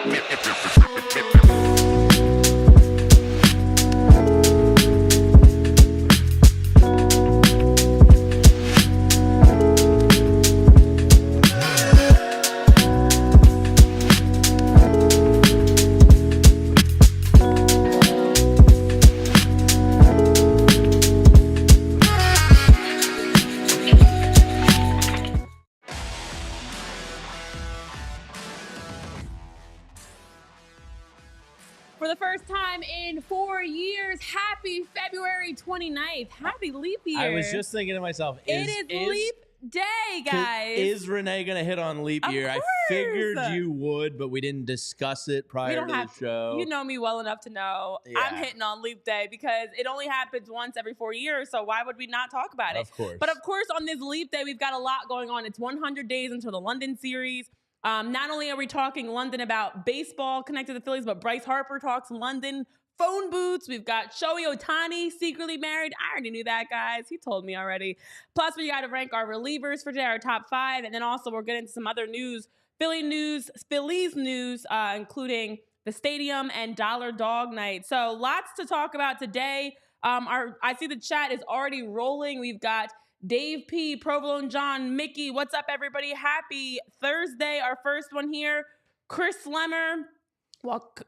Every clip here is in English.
For the first time in 4 years, happy February 29th. Happy leap year. I was just thinking to myself, it is leap day, guys. Is Renee going to hit on leap year? Course. I figured you would, but we didn't discuss it prior to the show. You know me well enough to know I'm hitting on leap day because it only happens once every 4 years, so why would we not talk about it? Of course. But of course, on this leap day, we've got a lot going on. It's 100 days until the London series. Not only are we talking London about baseball connected to the Phillies, but Bryce Harper talks London phone booths. We've got Ohtani secretly married. I already knew that, guys. He told me already. Plus, we got to rank our relievers for today, our top 5. And then also we're getting some other news, Phillies news, including the stadium and Dollar Dog Night. So lots to talk about today. I see the chat is already rolling. We've got Dave P, Provolone John, Mickey. What's up, everybody? Happy Thursday. Our first one here. Chris Lemmer.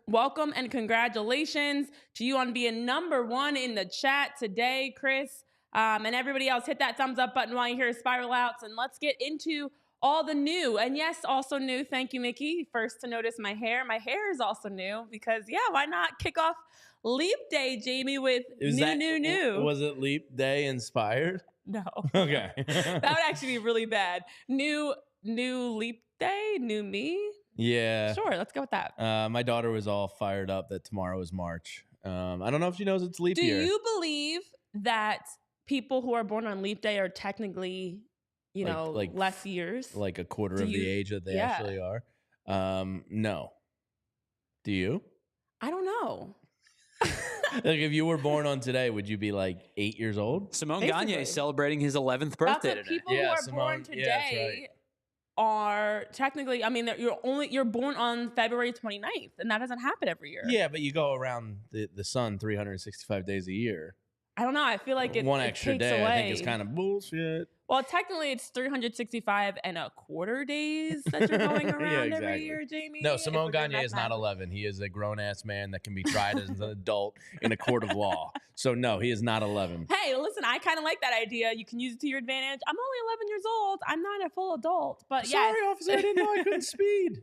Welcome and congratulations to you on being number 1 in the chat today, Chris. And everybody else, hit that thumbs up button while you hear Spiral Outs. And let's get into all the new. And yes, also new. Thank you, Mickey. First to notice my hair. My hair is also new because, yeah, why not kick off Leap Day, Jamie, with new. Was it Leap Day inspired? No. Okay. That would actually be really bad. New Leap Day, new me. Yeah. Sure, let's go with that. My daughter was all fired up that tomorrow is March. I don't know if she knows it's leap year. Do you believe that people who are born on Leap Day are technically, like less years? Like a quarter of the age that they actually are? No. Do you? I don't know. Like if you were born on today, would you be like 8 years old? Simone Gagne is celebrating his 11th birthday today. People who are born today are technically, I mean, you're born on February 29th, and that doesn't happen every year. Yeah, but you go around the sun 365 days a year. I don't know. I feel like one extra day. Away. I think it's kind of bullshit. Well, technically, it's 365 and a quarter days that you're going around every year, Jamie. No, Simone Gagne is not 11. He is a grown-ass man that can be tried as an adult in a court of law. So, no, he is not 11. Hey, listen, I kind of like that idea. You can use it to your advantage. I'm only 11 years old. I'm not a full adult. But Sorry, officer, I didn't know I couldn't speed.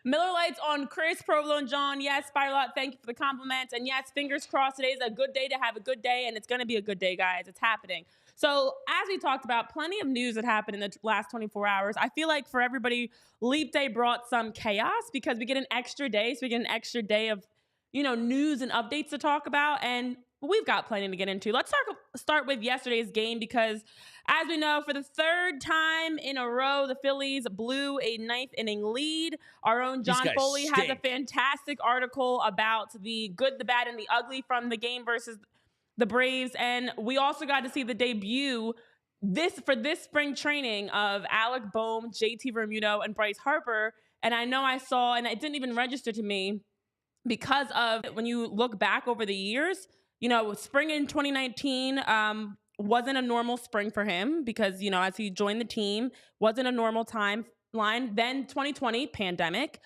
Miller Lights on Chris, Provolone John. Yes, Spiralot, thank you for the compliments. And yes, fingers crossed, today's a good day to have a good day. And it's going to be a good day, guys. It's happening. So as we talked about, plenty of news that happened in the last 24 hours. I feel like for everybody, Leap Day brought some chaos because we get an extra day. So we get an extra day of, news and updates to talk about. And we've got plenty to get into. Let's start with yesterday's game because, as we know, for the 3rd time in a row, the Phillies blew a 9th inning lead. Our own John Foley has a fantastic article about the good, the bad, and the ugly from the game versus the Braves. And we also got to see the debut for this spring training of Alec, Bohm, JT Realmuto, and Bryce Harper. And I know I saw, and it didn't even register to me because of when you look back over the years, spring in 2019 wasn't a normal spring for him because, as he joined the team, wasn't a normal timeline. Then 2020, pandemic.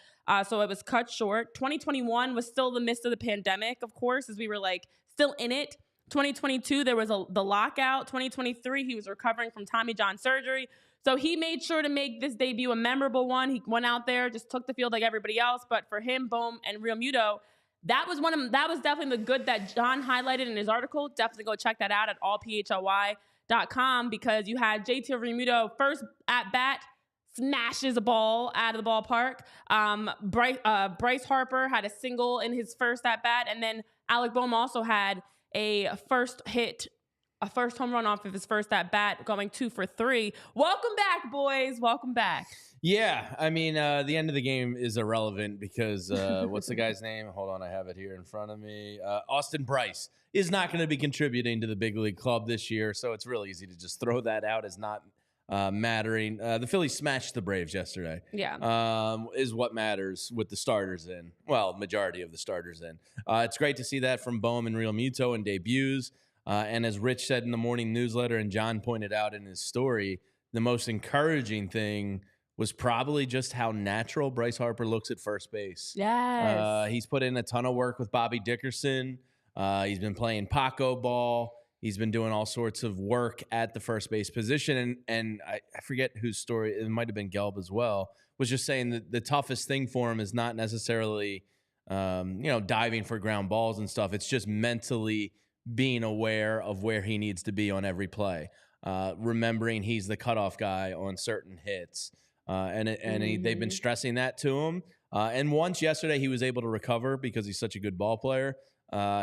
So it was cut short. 2021 was still the midst of the pandemic, of course, as we were still in it. 2022, there was the lockout. 2023, he was recovering from Tommy John surgery. So he made sure to make this debut a memorable one. He went out there, just took the field like everybody else. But for him, Bohm, and Realmuto, that was definitely the good that John highlighted in his article. Definitely go check that out at allphly.com because you had JT Realmuto first at bat, smashes a ball out of the ballpark. Bryce Harper had a single in his first at bat, and then Alec Bohm also had a first home run off of his first at bat, going 2 for 3. Welcome back, boys. Welcome back. Yeah, I mean, the end of the game is irrelevant because what's the guy's name? Hold on, I have it here in front of me. Austin Bryce is not going to be contributing to the big league club this year, so it's real easy to just throw that out as not mattering. The Phillies smashed the Braves yesterday. Yeah. Is what matters with the starters in. Well, majority of the starters in. It's great to see that from Bohm and Realmuto in debuts. And as Rich said in the morning newsletter and John pointed out in his story, the most encouraging thing was probably just how natural Bryce Harper looks at first base. Yes. He's put in a ton of work with Bobby Dickerson. He's been playing Paco ball. He's been doing all sorts of work at the first base position. And I forget whose story, it might have been Gelb as well, was just saying that the toughest thing for him is not necessarily, diving for ground balls and stuff. It's just mentally being aware of where he needs to be on every play. Remembering he's the cutoff guy on certain hits. They've been stressing that to him. And once yesterday he was able to recover because he's such a good ball player.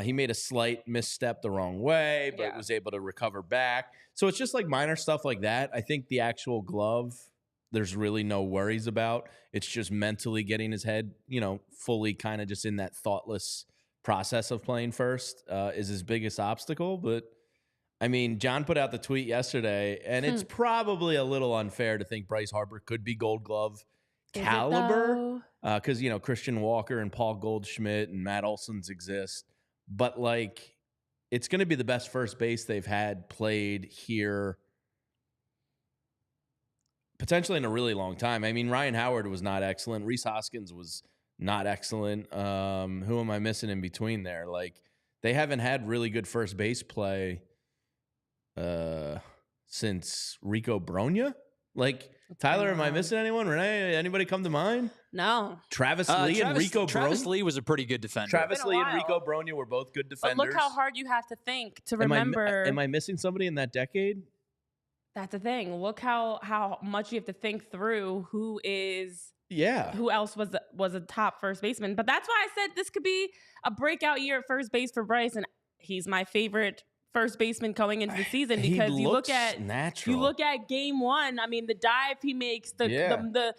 He made a slight misstep the wrong way, but was able to recover back. So it's just like minor stuff like that. I think the actual glove, there's really no worries about. It's just mentally getting his head, fully kind of just in that thoughtless process of playing first is his biggest obstacle. But I mean, John put out the tweet yesterday, and it's probably a little unfair to think Bryce Harper could be Gold Glove caliber because, Christian Walker and Paul Goldschmidt and Matt Olson's exist. But, it's going to be the best first base they've had played here potentially in a really long time. I mean, Ryan Howard was not excellent. Rhys Hoskins was not excellent. Who am I missing in between there? They haven't had really good first base play since Rico Brogna. Tyler, am I missing anyone? Renee, anybody come to mind? No. Travis Lee and Rico Brogna? Travis Lee was a pretty good defender. Travis Lee and Rico Brogna were both good defenders. But look how hard you have to think to remember. Am I missing somebody in that decade? That's the thing. Look how much you have to think through who else was a top first baseman. But that's why I said this could be a breakout year at first base for Bryce, and he's my favorite first baseman going into the season because you look at game one. I mean, the dive he makes, the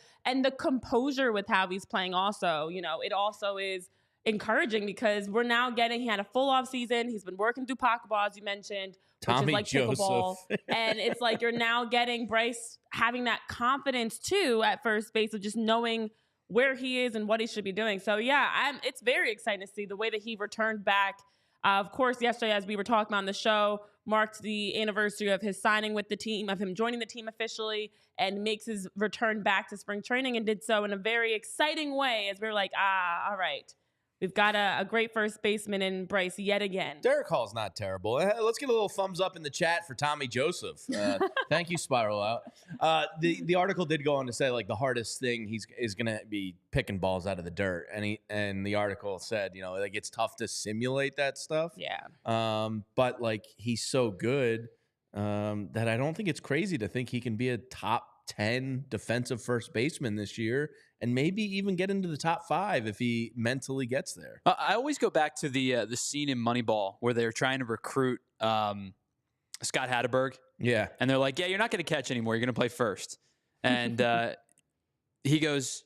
composure with how he's playing. Also, it also is encouraging because we're now he had a full off season. He's been working through packleball, as you mentioned, Tommy which is like pickleball, and it's like you're now getting Bryce having that confidence too at first base of just knowing where he is and what he should be doing. So it's very exciting to see the way that he returned back. Of course, yesterday, as we were talking on the show, marked the anniversary of his signing with the team, of him joining the team officially, and makes his return back to spring training and did so in a very exciting way as we were like, all right. We've got a great first baseman in Bryce yet again. Derek Hall's not terrible. Let's get a little thumbs up in the chat for Tommy Joseph. Thank you, Spiral Out. The article did go on to say the hardest thing is going to be picking balls out of the dirt, and the article said it's tough to simulate that stuff. Yeah. But he's so good that I don't think it's crazy to think he can be a top 10 defensive first baseman this year. And maybe even get into the top 5 if he mentally gets there. I always go back to the scene in Moneyball where they're trying to recruit Scott Hatteberg. Yeah. And they're like, you're not going to catch anymore. You're going to play first. And he goes,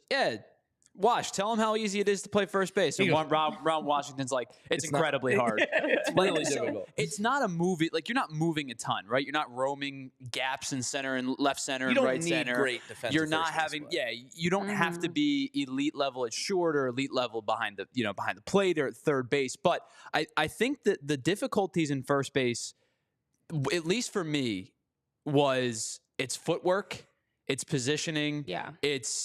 Wash, tell him how easy it is to play first base. And Ron Washington's like, it's incredibly hard. It's really difficult. It's not a movie. You're not moving a ton, right? You're not roaming gaps in center and left center and right center. You don't need great defensive You're not having, you don't have to be elite level at short or elite level behind the plate or at third base. But I think that the difficulties in first base, at least for me, was its footwork. It's positioning. Yeah.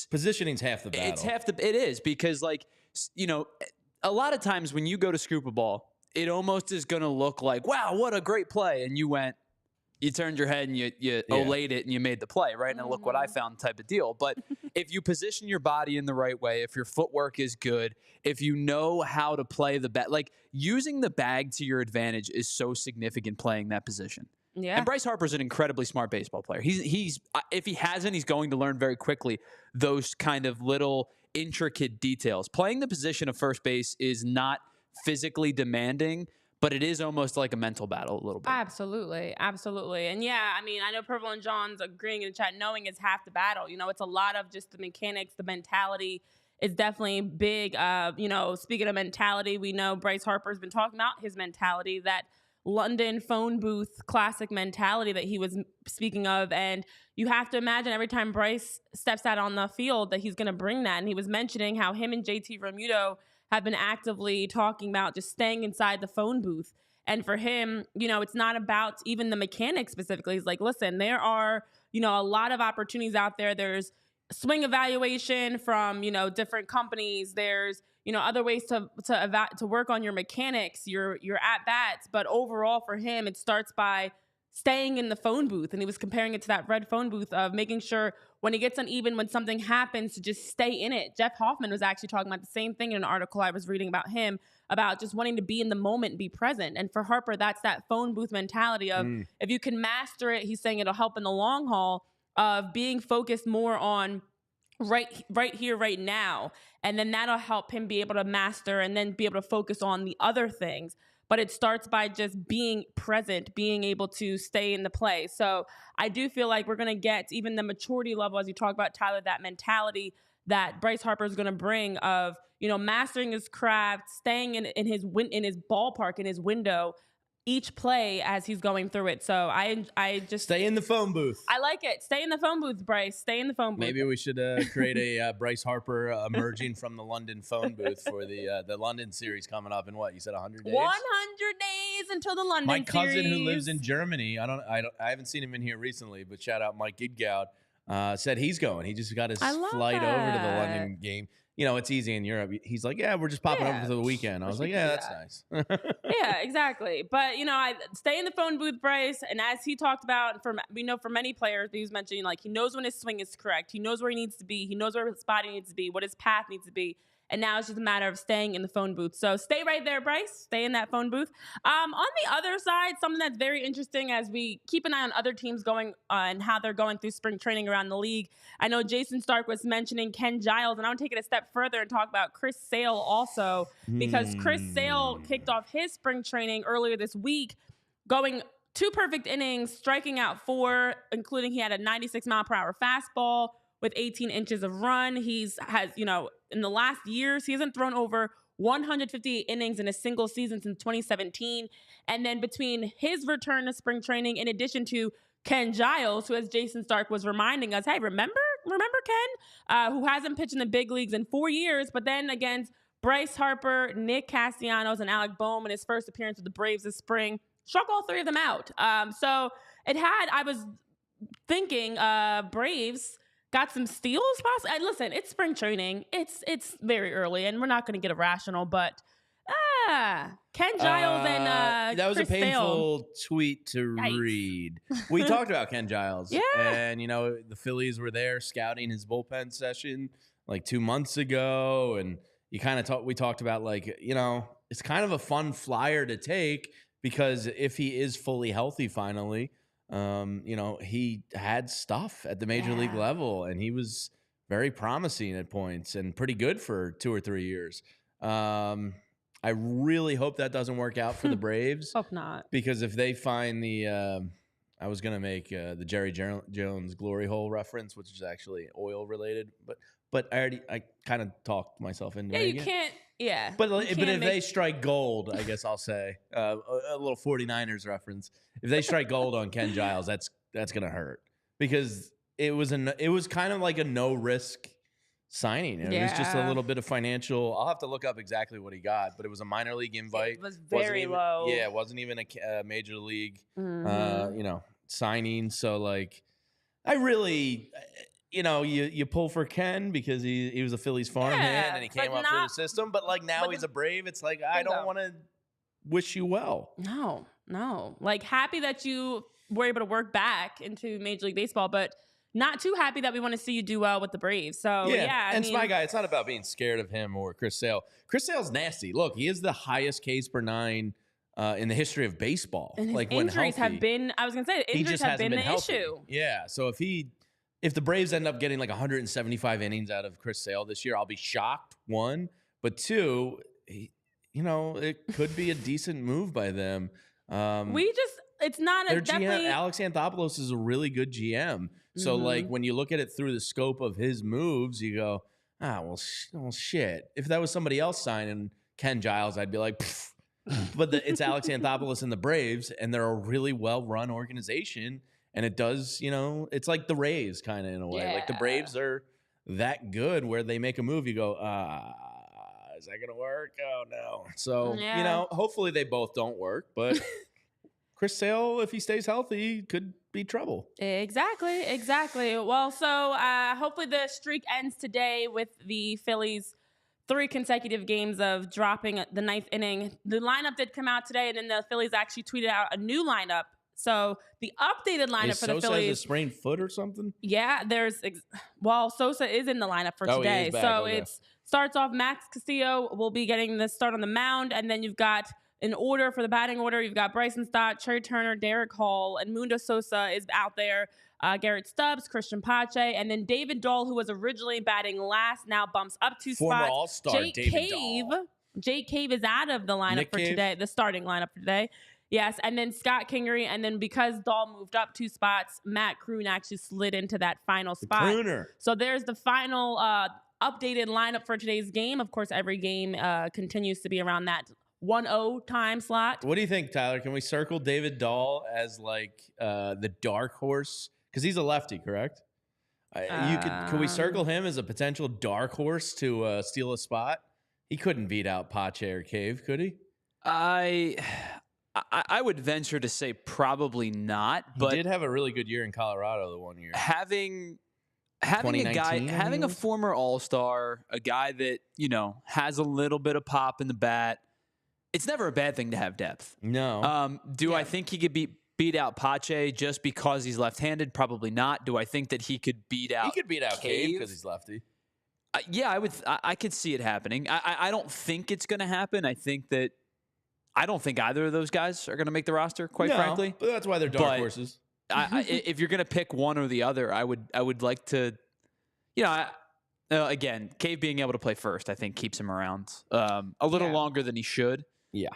Positioning's half the battle. It is because a lot of times when you go to scoop a ball, it almost is going to look like, wow, what a great play. And you turned your head and you olayed it and you made the play, right? And look what I found type of deal. But if you position your body in the right way, if your footwork is good, if you know how to play the bat, using the bag to your advantage is so significant playing that position. Yeah. And Bryce Harper's an incredibly smart baseball player. He's if he hasn't, he's going to learn very quickly those kind of little intricate details. Playing the position of first base is not physically demanding, but it is almost like a mental battle a little bit. Absolutely. And I know Purple and John's agreeing in the chat, knowing is half the battle. It's a lot of just the mechanics, the mentality is definitely big. Speaking of mentality, we know Bryce Harper's been talking about his mentality that London phone booth classic mentality that he was speaking of. And you have to imagine every time Bryce steps out on the field that he's going to bring that. And he was mentioning how him and JT Realmuto have been actively talking about just staying inside the phone booth. And for him, you know, it's not about even the mechanics specifically. He's like, listen, there are, you know, a lot of opportunities out there. There's swing evaluation from, you know, different companies. There's, you know, other ways to work on your mechanics, your at bats. But overall for him, it starts by staying in the phone booth. And he was comparing it to that red phone booth of making sure when he gets uneven, when something happens, to just stay in it. Jeff Hoffman was actually talking about the same thing in an article I was reading about him, about just wanting to be in the moment and be present. And for Harper, that's that phone booth mentality of if you can master it, he's saying it'll help in the long haul of being focused more on right here, right now. And then that'll help him be able to master and then be able to focus on the other things. But it starts by just being present, being able to stay in the play. So I do feel like we're going to get even the maturity level, as you talk about, Tyler, that mentality that Bryce Harper is going to bring of, you know, mastering his craft, staying in his ballpark, in his window, each play as he's going through it. So I just stay in the phone booth. I like it. Stay in the phone booth, Bryce. Stay in the phone booth. Maybe we should create a Bryce Harper emerging from the London phone booth for the London series coming up in what you said 100 days. 100 days until the London My cousin series. who lives in Germany, I haven't seen him in here recently, but shout out Mike Gidgout, said he's going. He just got his flight over to the London game. You know, it's easy in Europe. He's like, yeah, we're just popping over for the weekend. I was like, yeah, that's nice. Yeah, exactly. But, you know, I stay in the phone booth, Bryce. And as he talked about, we know for many players, he was mentioning, like, he knows when his swing is correct. He knows where he needs to be. He knows where his body needs to be, what his path needs to be. And now it's just a matter of staying in the phone booth. So stay right there, Bryce. Stay in that phone booth. On the other side, something that's very interesting as we keep an eye on other teams going and how they're going through spring training around the league. I know Jason Stark was mentioning Ken Giles, and I want to take it a step further and talk about Chris Sale also, because Chris Sale kicked off his spring training earlier this week, going 2 perfect innings, striking out 4, including he had a 96-mile-per-hour fastball with 18 inches of run. You know, in the last years, he hasn't thrown over 158 innings in a single season since 2017. And then between his return to spring training, in addition to Ken Giles, who, as Jason Stark was reminding us, hey, remember Ken, who hasn't pitched in the big leagues in 4 years, but then against Bryce Harper, Nick Castellanos, and Alec Bohm in his first appearance with the Braves this spring, struck all 3 of them out. So I was thinking Braves got some steals, possibly. Listen, it's spring training. It's very early, and we're not going to get irrational, but Ken Giles and that was Chris a painful Sale. tweet to read. We talked about Ken Giles, Yeah. and you know the Phillies were there scouting his bullpen session like 2 months ago, and we talked about, like, you know, it's kind of a fun flyer to take because if he is fully healthy finally. You know, he had stuff at the major league level, and he was very promising at points and pretty good for 2 or 3 years. I really hope that doesn't work out for the Braves. Hope not. Because if they find I was going to make the Jerry Jones glory hole reference, which is actually oil related, but I kind of talked myself into it. You can't. Yeah. But if they strike gold, I guess I'll say a little 49ers reference. If they strike gold on Ken Giles, that's gonna hurt because it was kind of like a no risk signing. It was just a little bit of financial. I'll have to look up exactly what he got, but it was a minor league invite. It was very low. Yeah, it wasn't even a major league, signing. So like, I really. You know, you pull for Ken because he was a Phillies farmhand and he came up through the system. But like now he's a Brave. It's like I don't want to wish you well. No. Like happy that you were able to work back into Major League Baseball, but not too happy that we want to see you do well with the Braves. So yeah, and my guy. It's not about being scared of him or Chris Sale. Chris Sale's nasty. Look, he is the highest Ks per 9 in the history of baseball. And his like injuries have been. I was gonna say injuries have been the issue. Yeah. So if the Braves end up getting like 175 innings out of Chris Sale this year, I'll be shocked, 1. But 2, it could be a decent move by them. It's not their a definitely. GM, Alex Anthopoulos is a really good GM. So like when you look at it through the scope of his moves, you go, well, shit. If that was somebody else signing Ken Giles, I'd be like, but it's Alex Anthopoulos and the Braves, and they're a really well-run organization. And it does, it's like the Rays kind of in a way. Like the Braves are that good where they make a move, you go, is that going to work? Oh, no. So, hopefully they both don't work. But Chris Sale, if he stays healthy, could be trouble. Exactly. Well, so hopefully the streak ends today with the Phillies 3 consecutive games of dropping the 9th inning. The lineup did come out today, and then the Phillies actually tweeted out a new lineup. So the updated lineup for the Phillies. Sosa has a sprained foot or something? Yeah, Sosa is in the lineup for today. So it starts off Max Castillo will be getting the start on the mound, and then you've got in order for the batting order, you've got Bryson Stott, Trey Turner, Derek Hall, and Mundo Sosa is out there. Garrett Stubbs, Christian Pache, and then David Dahl, who was originally batting last, now bumps up 2 Former spots. All-Star David Dahl. Jake Cave is out of the lineup for today, the starting lineup for today. Yes, and then Scott Kingery, and then because Dahl moved up 2 spots, Matt Kroon actually slid into that final spot. Crooner. So there's the final updated lineup for today's game. Of course, every game continues to be around that 1-0 time slot. What do you think, Tyler? Can we circle David Dahl as like the dark horse? Because he's a lefty, correct? Could we circle him as a potential dark horse to steal a spot? He couldn't beat out Pache or Cave, could he? I would venture to say probably not. But he did have a really good year in Colorado the one year. Having a guy, having a former All-Star, a guy that has a little bit of pop in the bat, it's never a bad thing to have depth. No. I think he could beat out Pache just because he's left-handed? Probably not. Do I think that he could beat out? He could beat out Cave because he's lefty. Yeah, I could see it happening. I don't think it's going to happen. I don't think either of those guys are going to make the roster, quite frankly. But that's why they're dark horses. If you're going to pick one or the other, I would like to, again, Cave being able to play first, I think keeps him around a little longer than he should. Yeah.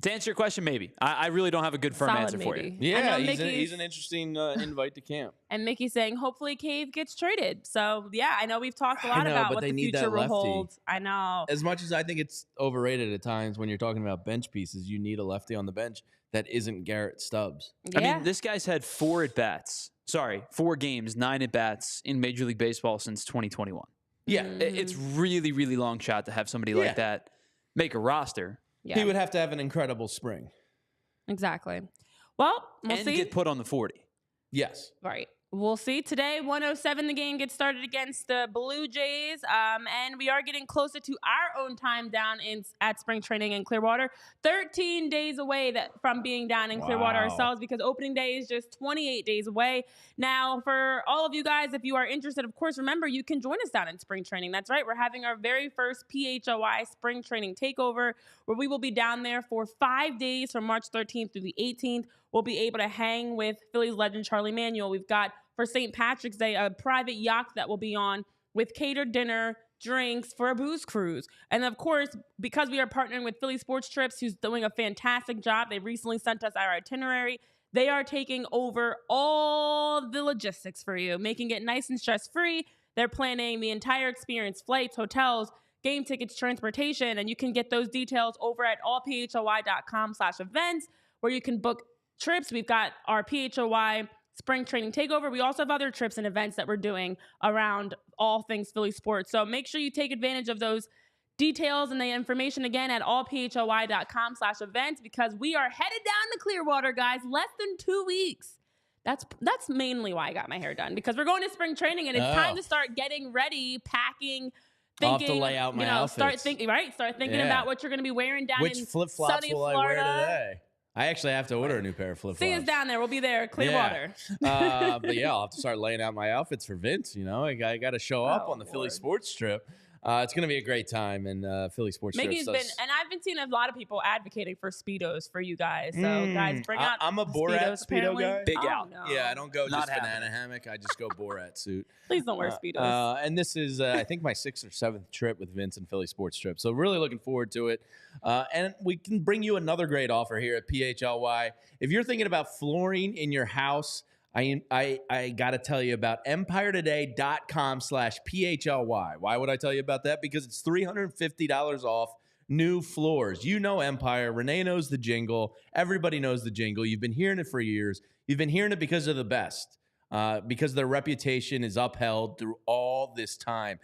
To answer your question, maybe. I really don't have a good firm answer for you. Yeah, he's an interesting invite to camp. And Mickey's saying, hopefully Cave gets traded. So, yeah, I know we've talked a lot about what the future will hold. I know. As much as I think it's overrated at times when you're talking about bench pieces, you need a lefty on the bench that isn't Garrett Stubbs. Yeah. I mean, this guy's had 4 games, 9 at-bats in Major League Baseball since 2021. Yeah. It's really, really long shot to have somebody like that make a roster. Yeah. He would have to have an incredible spring. Exactly. Well, we'll see. And get put on the 40. Yes. Right. We'll see. Today, 1:07, the game gets started against the Blue Jays. And we are getting closer to our own time down at spring training in Clearwater. 13 days away from being down in Clearwater ourselves, because opening day is just 28 days away. Now, for all of you guys, if you are interested, of course, remember, you can join us down in spring training. That's right. We're having our very first PHLY spring training takeover, where we will be down there for 5 days from March 13th through the 18th. We'll be able to hang with Phillies legend Charlie Manuel. We've got, for St. Patrick's Day, a private yacht that will be on with catered dinner, drinks for a booze cruise. And of course, because we are partnering with Philly Sports Trips, who's doing a fantastic job, they recently sent us our itinerary. They are taking over all the logistics for you, making it nice and stress-free. They're planning the entire experience, flights, hotels, game tickets, transportation, and you can get those details over at allphly.com/events, where you can book trips. We've got our PHLY spring training takeover. We also have other trips and events that we're doing around all things Philly sports. So make sure you take advantage of those details and the information again at allphly.com/events, because we are headed down to Clearwater, guys, less than 2 weeks. That's mainly why I got my hair done, because we're going to spring training and it's time to start getting ready, packing, thinking. I'll have to lay out my outfits. Start thinking about what you're going to be wearing down in sunny Florida. Which flip-flops will I wear today? I actually have to order a new pair of flip-flops. See us down there. We'll be there, Clearwater. Yeah. But yeah, I'll have to start laying out my outfits for Vince. I got to show up on the Philly Sports Trip. It's going to be a great time, and Philly Sports Trip. And I've been seeing a lot of people advocating for Speedos for you guys. So guys, bring out I'm a Borat Speedo guy. Big out. No. Yeah, I don't go just banana hammock. I just go Borat suit. Please don't wear Speedos. And this is, I think, my 6th or 7th trip with Vince and Philly Sports Trip. So really looking forward to it. And we can bring you another great offer here at PHLY. If you're thinking about flooring in your house, I got to tell you about EmpireToday.com/PHLY. Why would I tell you about that? Because it's $350 off new floors. You know Empire. Renee knows the jingle. Everybody knows the jingle. You've been hearing it for years. You've been hearing it because of the best, because their reputation is upheld through all this time.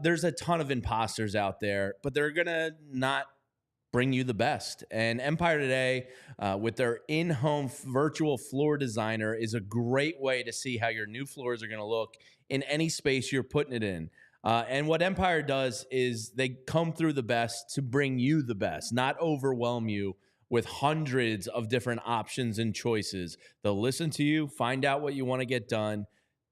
There's a ton of imposters out there, but they're going to not bring you the best. And Empire Today, with their in-home virtual floor designer, is a great way to see how your new floors are going to look in any space you're putting it in. And what Empire does is they come through the best to bring you the best, not overwhelm you with hundreds of different options and choices. They'll listen to you, find out what you want to get done,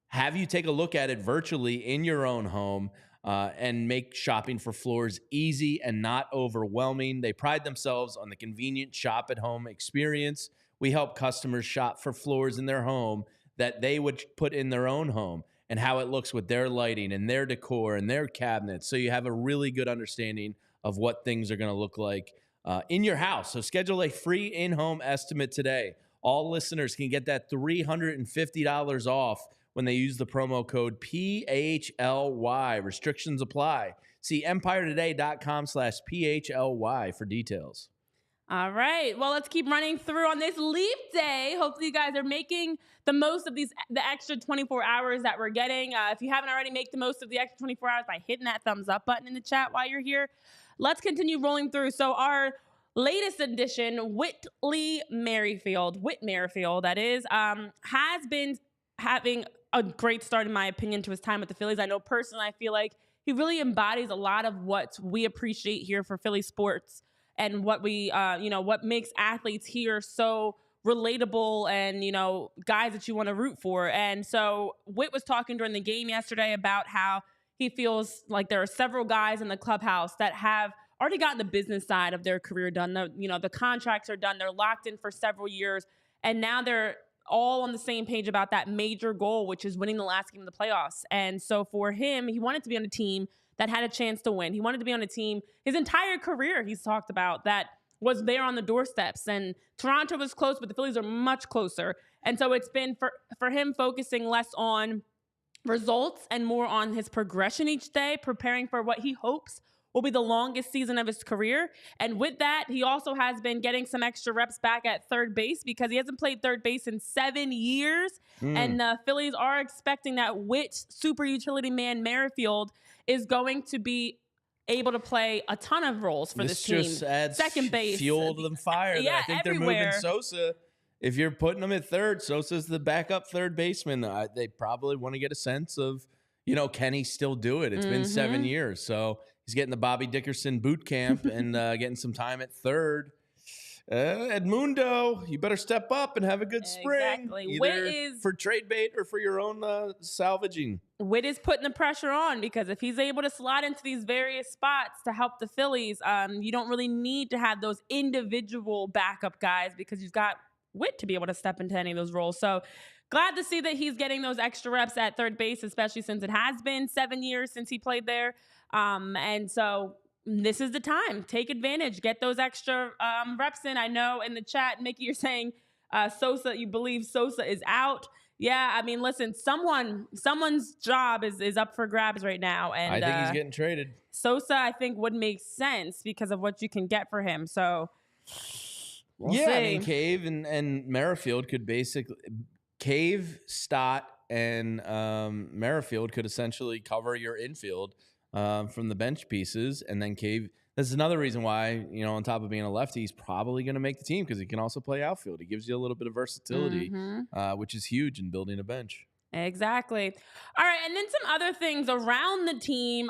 have you take a look at it virtually in your own home, and make shopping for floors easy and not overwhelming. They pride themselves on the convenient shop-at-home experience. We help customers shop for floors in their home that they would put in their own home and how it looks with their lighting and their decor and their cabinets, so you have a really good understanding of what things are going to look like in your house. So schedule a free in-home estimate today. All listeners can get that $350 off when they use the promo code PHLY. Restrictions apply. See empiretoday.com/PHLY for details. All right. Well, let's keep running through on this Leap Day. Hopefully you guys are making the most of the extra 24 hours that we're getting. If you haven't already, make the most of the extra 24 hours by hitting that thumbs up button in the chat while you're here. Let's continue rolling through. So our latest edition, Whit Merrifield, that is, has been having a great start, in my opinion, to his time with the Phillies. I know personally, I feel like he really embodies a lot of what we appreciate here for Philly sports, and what we, what makes athletes here so relatable and, guys that you want to root for. And so Whit was talking during the game yesterday about how he feels like there are several guys in the clubhouse that have already gotten the business side of their career done. The contracts are done. They're locked in for several years. And now they're all on the same page about that major goal, which is winning the last game of the playoffs. And so for him, he wanted to be on a team that had a chance to win. He wanted to be on a team his entire career, he's talked about, that was there on the doorsteps. And Toronto was close, but the Phillies are much closer. And so it's been for him focusing less on results and more on his progression each day, preparing for what he hopes will be the longest season of his career. And with that, he also has been getting some extra reps back at third base, because he hasn't played third base in 7 years. And the Phillies are expecting that Whit, super utility man Merrifield, is going to be able to play a ton of roles for this team. Just adds second base, fuel to the fire. Yeah, I think everywhere. They're moving Sosa. If you're putting him at third, Sosa's the backup third baseman. They probably want to get a sense of, can he still do it? It's been 7 years. So he's getting the Bobby Dickerson boot camp and getting some time at third. Edmundo, you better step up and have a good spring. Exactly. Either for trade bait or for your own salvaging. Whit is putting the pressure on, because if he's able to slot into these various spots to help the Phillies, you don't really need to have those individual backup guys, because you've got Whit to be able to step into any of those roles. So glad to see that he's getting those extra reps at third base, especially since it has been 7 years since he played there. And so this is the time. Take advantage. Get those extra reps in. I know in the chat, Mickey, you're saying Sosa, you believe Sosa is out. Yeah, I mean, listen, someone's job is up for grabs right now. And I think he's getting traded. Sosa, I think, would make sense because of what you can get for him. So we'll see. I mean, Cave and Merrifield could basically – Cave, Stott, and Merrifield could essentially cover your infield from the bench pieces. And then Cave – that's another reason why, on top of being a lefty, he's probably going to make the team, because he can also play outfield. He gives you a little bit of versatility, which is huge in building a bench. Exactly. All right, and then some other things around the team.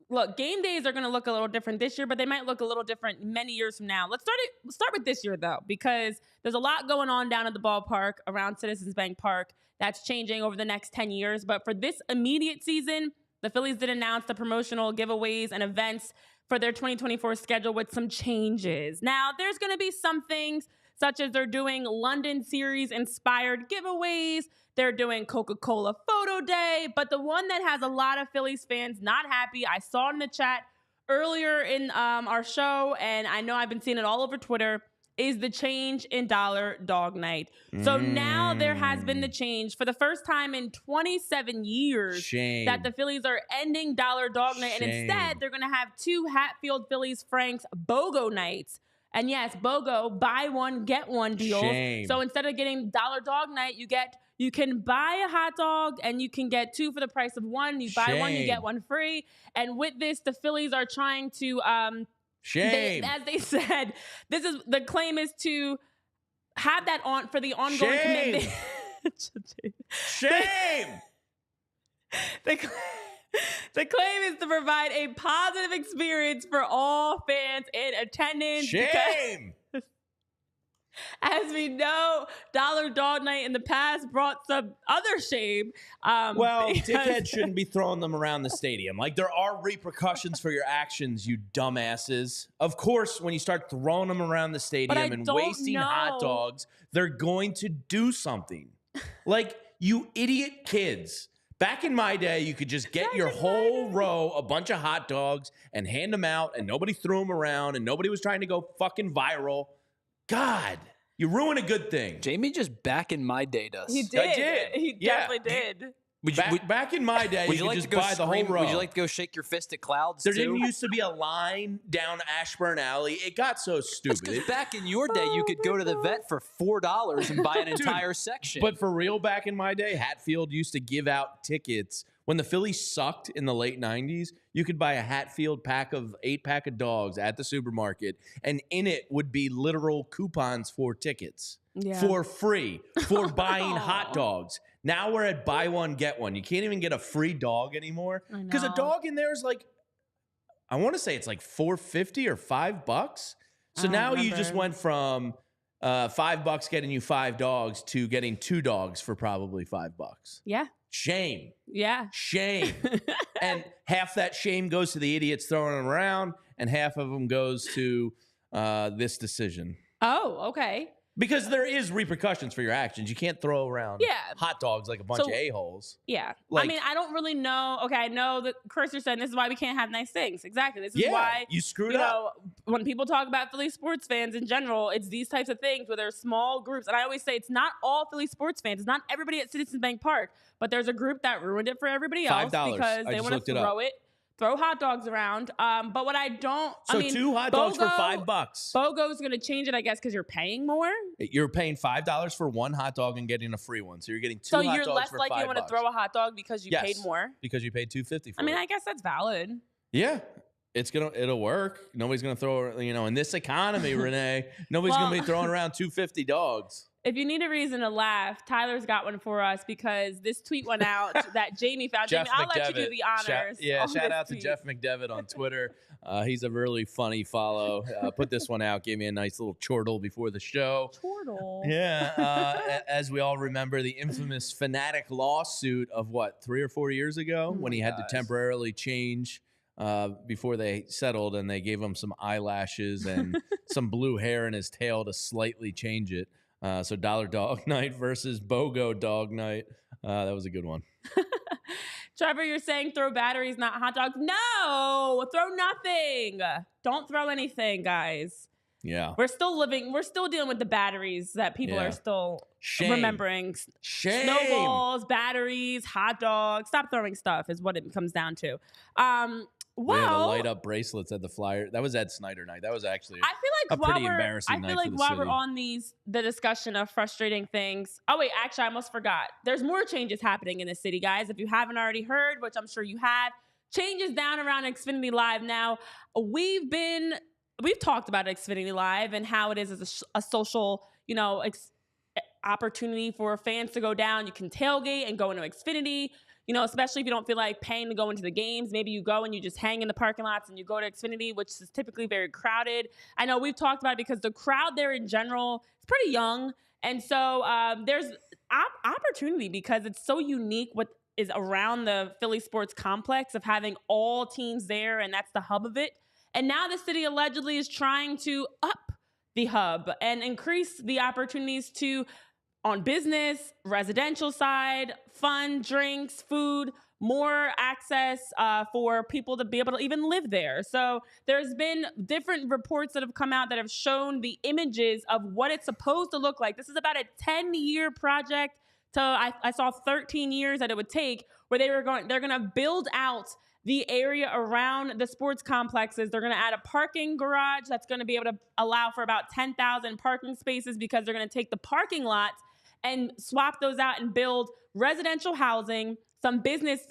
Look, game days are going to look a little different this year, but they might look a little different many years from now. Let's start with this year, though, because there's a lot going on down at the ballpark around Citizens Bank Park that's changing over the next 10 years. But for this immediate season, the Phillies did announce the promotional giveaways and events for their 2024 schedule with some changes. Now, there's going to be some things, such as they're doing London Series inspired giveaways. They're doing Coca-Cola Photo Day. But the one that has a lot of Phillies fans not happy, I saw it in the chat earlier in our show, and I know I've been seeing it all over Twitter, is the change in Dollar Dog Night. So now there has been the change for the first time in 27 years that the Phillies are ending Dollar Dog Night. And instead, they're going to have 2 Hatfield Phillies Franks BOGO nights. And yes, BOGO, buy one, get one deals. So instead of getting Dollar Dog Night, you can buy a hot dog and you can get 2 for the price of 1. You buy one, you get 1 free. And with this, the Phillies are trying to as they said, the claim is to have that on for the ongoing commitment. The claim is to provide a positive experience for all fans in attendance. As we know, Dollar Dog Night in the past brought some other shame. Dickheads shouldn't be throwing them around the stadium. Like, there are repercussions for your actions, you dumbasses. Of course, when you start throwing them around the stadium and wasting hot dogs, they're going to do something. Like, you idiot kids. Back in my day, you could just get your whole row, a bunch of hot dogs, and hand them out, and nobody threw them around, and nobody was trying to go fucking viral. God, you ruin a good thing. Jamie just back in my day does. He did. I did. He definitely did. Back in my day, you could just buy the whole row. Would you like to go shake your fist at clouds, There didn't used to be a line down Ashburn Alley. It got so stupid. Because back in your day, you could go to the vet for $4 and buy an entire section. But for real, back in my day, Hatfield used to give out tickets. When the Phillies sucked in the late 90s, you could buy a Hatfield 8-pack of dogs at the supermarket, and in it would be literal coupons for tickets for free for buying hot dogs. Now we're at buy one, get one. You can't even get a free dog anymore because a dog in there is like, I want to say it's like $4.50 or $5. So now you just went from $5 getting you 5 dogs to getting 2 dogs for probably $5. Yeah. Shame. Yeah. Shame. And half that shame goes to the idiots throwing them around, and half of them goes to this decision. Oh, okay. Because there is repercussions for your actions. You can't throw around hot dogs like a bunch of a-holes. Yeah. Like, I mean, I don't really know. Okay, I know that Cursor said this is why we can't have nice things. Exactly. This is why you screwed up. When people talk about Philly sports fans in general, it's these types of things where there's small groups. And I always say it's not all Philly sports fans. It's not everybody at Citizens Bank Park. But there's a group that ruined it for everybody else because they want to throw hot dogs around. But what I don't, So 2 hot dogs for $5. BOGO's going to change it, I guess, because you're paying more. You're paying $5 for 1 hot dog and getting a free one. So you're getting 2 hot dogs for $5. So you're less likely to want to throw a hot dog because you paid more? Because you paid $2.50 for it. I mean, I guess that's valid. Yeah. It'll work. Nobody's going to throw, in this economy, Renee, nobody's going to be throwing around $2.50 dogs. If you need a reason to laugh, Tyler's got one for us because this tweet went out that Jamie found. Jamie, I'll let you do the honors. Shout out to Jeff McDevitt on Twitter. He's a really funny follow. Put this one out. Gave me a nice little chortle before the show. Chortle. Yeah. As we all remember, the infamous Fanatic lawsuit of 3 or 4 years ago when he had to temporarily change before they settled, and they gave him some eyelashes and some blue hair in his tail to slightly change it. So Dollar Dog Night versus BOGO Dog Night. That was a good one. Trevor, you're saying throw batteries, not hot dogs. No, throw nothing. Don't throw anything, guys. Yeah. We're still dealing with the batteries that people are still remembering. Shame. Snowballs, batteries, hot dogs. Stop throwing stuff is what it comes down to. We had the light up bracelets at the Flyer. That was Ed Snyder night. That was actually a pretty embarrassing night for the city. While we're on the discussion of frustrating things. Oh wait, actually I almost forgot. There's more changes happening in the city, guys. If you haven't already heard, which I'm sure you have, changes down around Xfinity Live now. We've talked about Xfinity Live and how it is as a social, opportunity for fans to go down. You can tailgate and go into Xfinity. Especially if you don't feel like paying to go into the games. Maybe you go and you just hang in the parking lots and you go to Xfinity, which is typically very crowded. I know we've talked about it because the crowd there in general is pretty young. And so there's opportunity because it's so unique what is around the Philly sports complex of having all teams there, and that's the hub of it. And now the city allegedly is trying to up the hub and increase the opportunities to on business, residential side, fun, drinks, food, more access for people to be able to even live there. So there's been different reports that have come out that have shown the images of what it's supposed to look like. This is about a 10-year project. I saw 13 years that it would take, where they're going to build out the area around the sports complexes. They're going to add a parking garage that's going to be able to allow for about 10,000 parking spaces, because they're going to take the parking lots and swap those out and build residential housing, some business,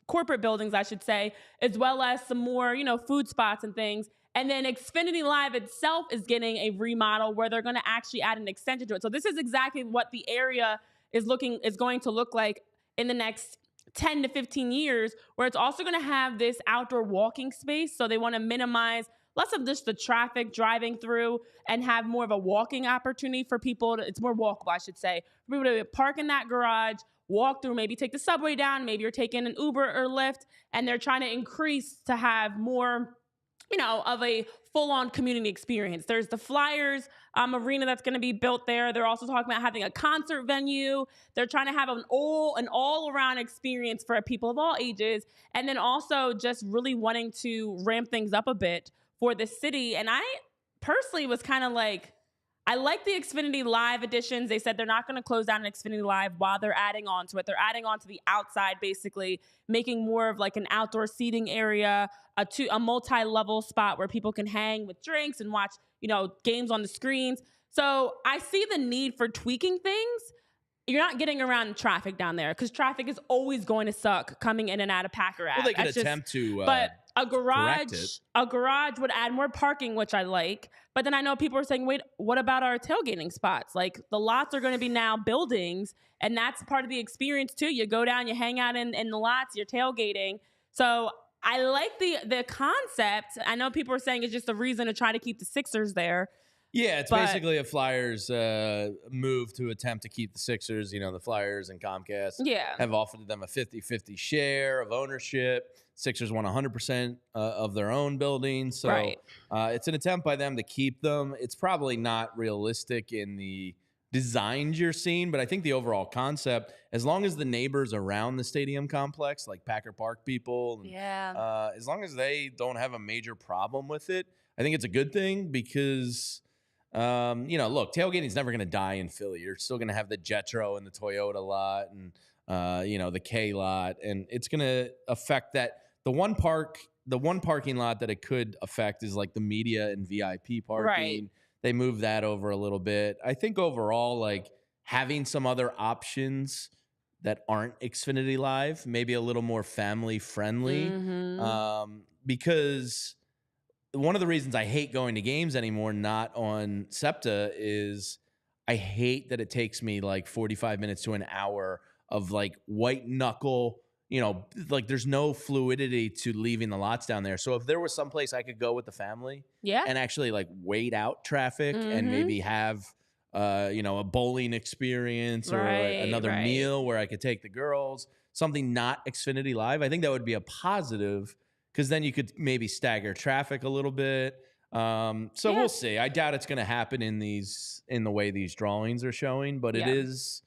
corporate buildings, I should say, as well as some more, food spots and things. And then Xfinity Live itself is getting a remodel where they're going to actually add an extension to it. So this is exactly what the area is going to look like in the next 10 to 15 years, where it's also going to have this outdoor walking space. So they want to minimize less of just the traffic driving through and have more of a walking opportunity for people. It's more walkable, I should say, for people to park in that garage, walk through, maybe take the subway down, maybe you're taking an Uber or Lyft, and they're trying to increase to have more of a full-on community experience. There's the Flyers arena that's going to be built there. They're also talking about having a concert venue. They're trying to have an all-around experience for people of all ages, and then also just really wanting to ramp things up a bit for the city. And I personally was kind of like, I like the Xfinity Live editions. They said they're not going to close down an Xfinity Live while they're adding on to it. They're adding on to the outside, basically making more of like an outdoor seating area, a multi-level spot where people can hang with drinks and watch, games on the screens. So I see the need for tweaking things. You're not getting around traffic down there, because traffic is always going to suck coming in and out of Packer Ave. Well, they could attempt to. But a garage would add more parking, which I like. But then I know people are saying, wait, what about our tailgating spots? Like, the lots are going to be now buildings, and that's part of the experience too. You go down, you hang out in the lots, you're tailgating. So I like the concept. I know people are saying it's just a reason to try to keep the Sixers there. Yeah, it's basically a Flyers move to attempt to keep the Sixers. The Flyers and Comcast have offered them a 50-50 share of ownership. Sixers want 100% of their own buildings. So it's an attempt by them to keep them. It's probably not realistic in the designs you're seeing, but I think the overall concept, as long as the neighbors around the stadium complex, like Packer Park people, as long as they don't have a major problem with it, I think it's a good thing, because look, tailgating is never going to die in Philly. You're still going to have the Jetro and the Toyota lot and, the K lot. And it's going to affect that. The one parking lot that it could affect is like the media and VIP parking. Right. They moved that over a little bit. I think overall, like, having some other options that aren't Xfinity Live, maybe a little more family friendly, because one of the reasons I hate going to games anymore, not on SEPTA, is I hate that it takes me like 45 minutes to an hour of like white knuckle, like there's no fluidity to leaving the lots down there. So if there was some place I could go with the family and actually like wait out traffic and maybe have, a bowling experience or another meal where I could take the girls, something not Xfinity Live, I think that would be a positive, because then you could maybe stagger traffic a little bit. We'll see. I doubt it's going to happen in the way these drawings are showing, but it is.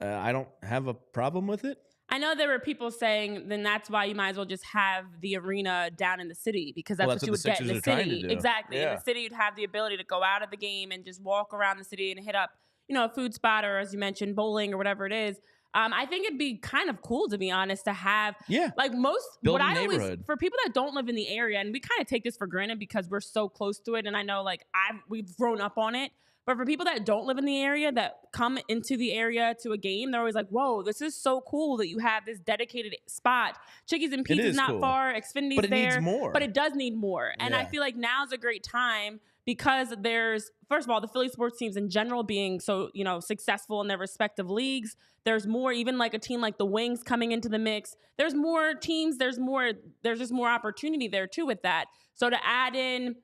I don't have a problem with it. I know there were people saying then that's why you might as well just have the arena down in the city, because that's what you would get in the city. Exactly. Yeah. In the city, you'd have the ability to go out of the game and just walk around the city and hit up, a food spot, or as you mentioned, bowling or whatever it is. I think it'd be kind of cool, to be honest, to have like for people that don't live in the area, and we kind of take this for granted because we're so close to it. And I know like we've grown up on it. But for people that don't live in the area, that come into the area to a game, they're always like, whoa, this is so cool that you have this dedicated spot. Chickies and Pizza's not far. Xfinity's but it there. Needs more. But it does need more. And I feel like now's a great time, because there's, first of all, the Philly sports teams in general being so, successful in their respective leagues. There's more, even like a team like the Wings coming into the mix. There's more teams. There's just more opportunity there too with that. So to add in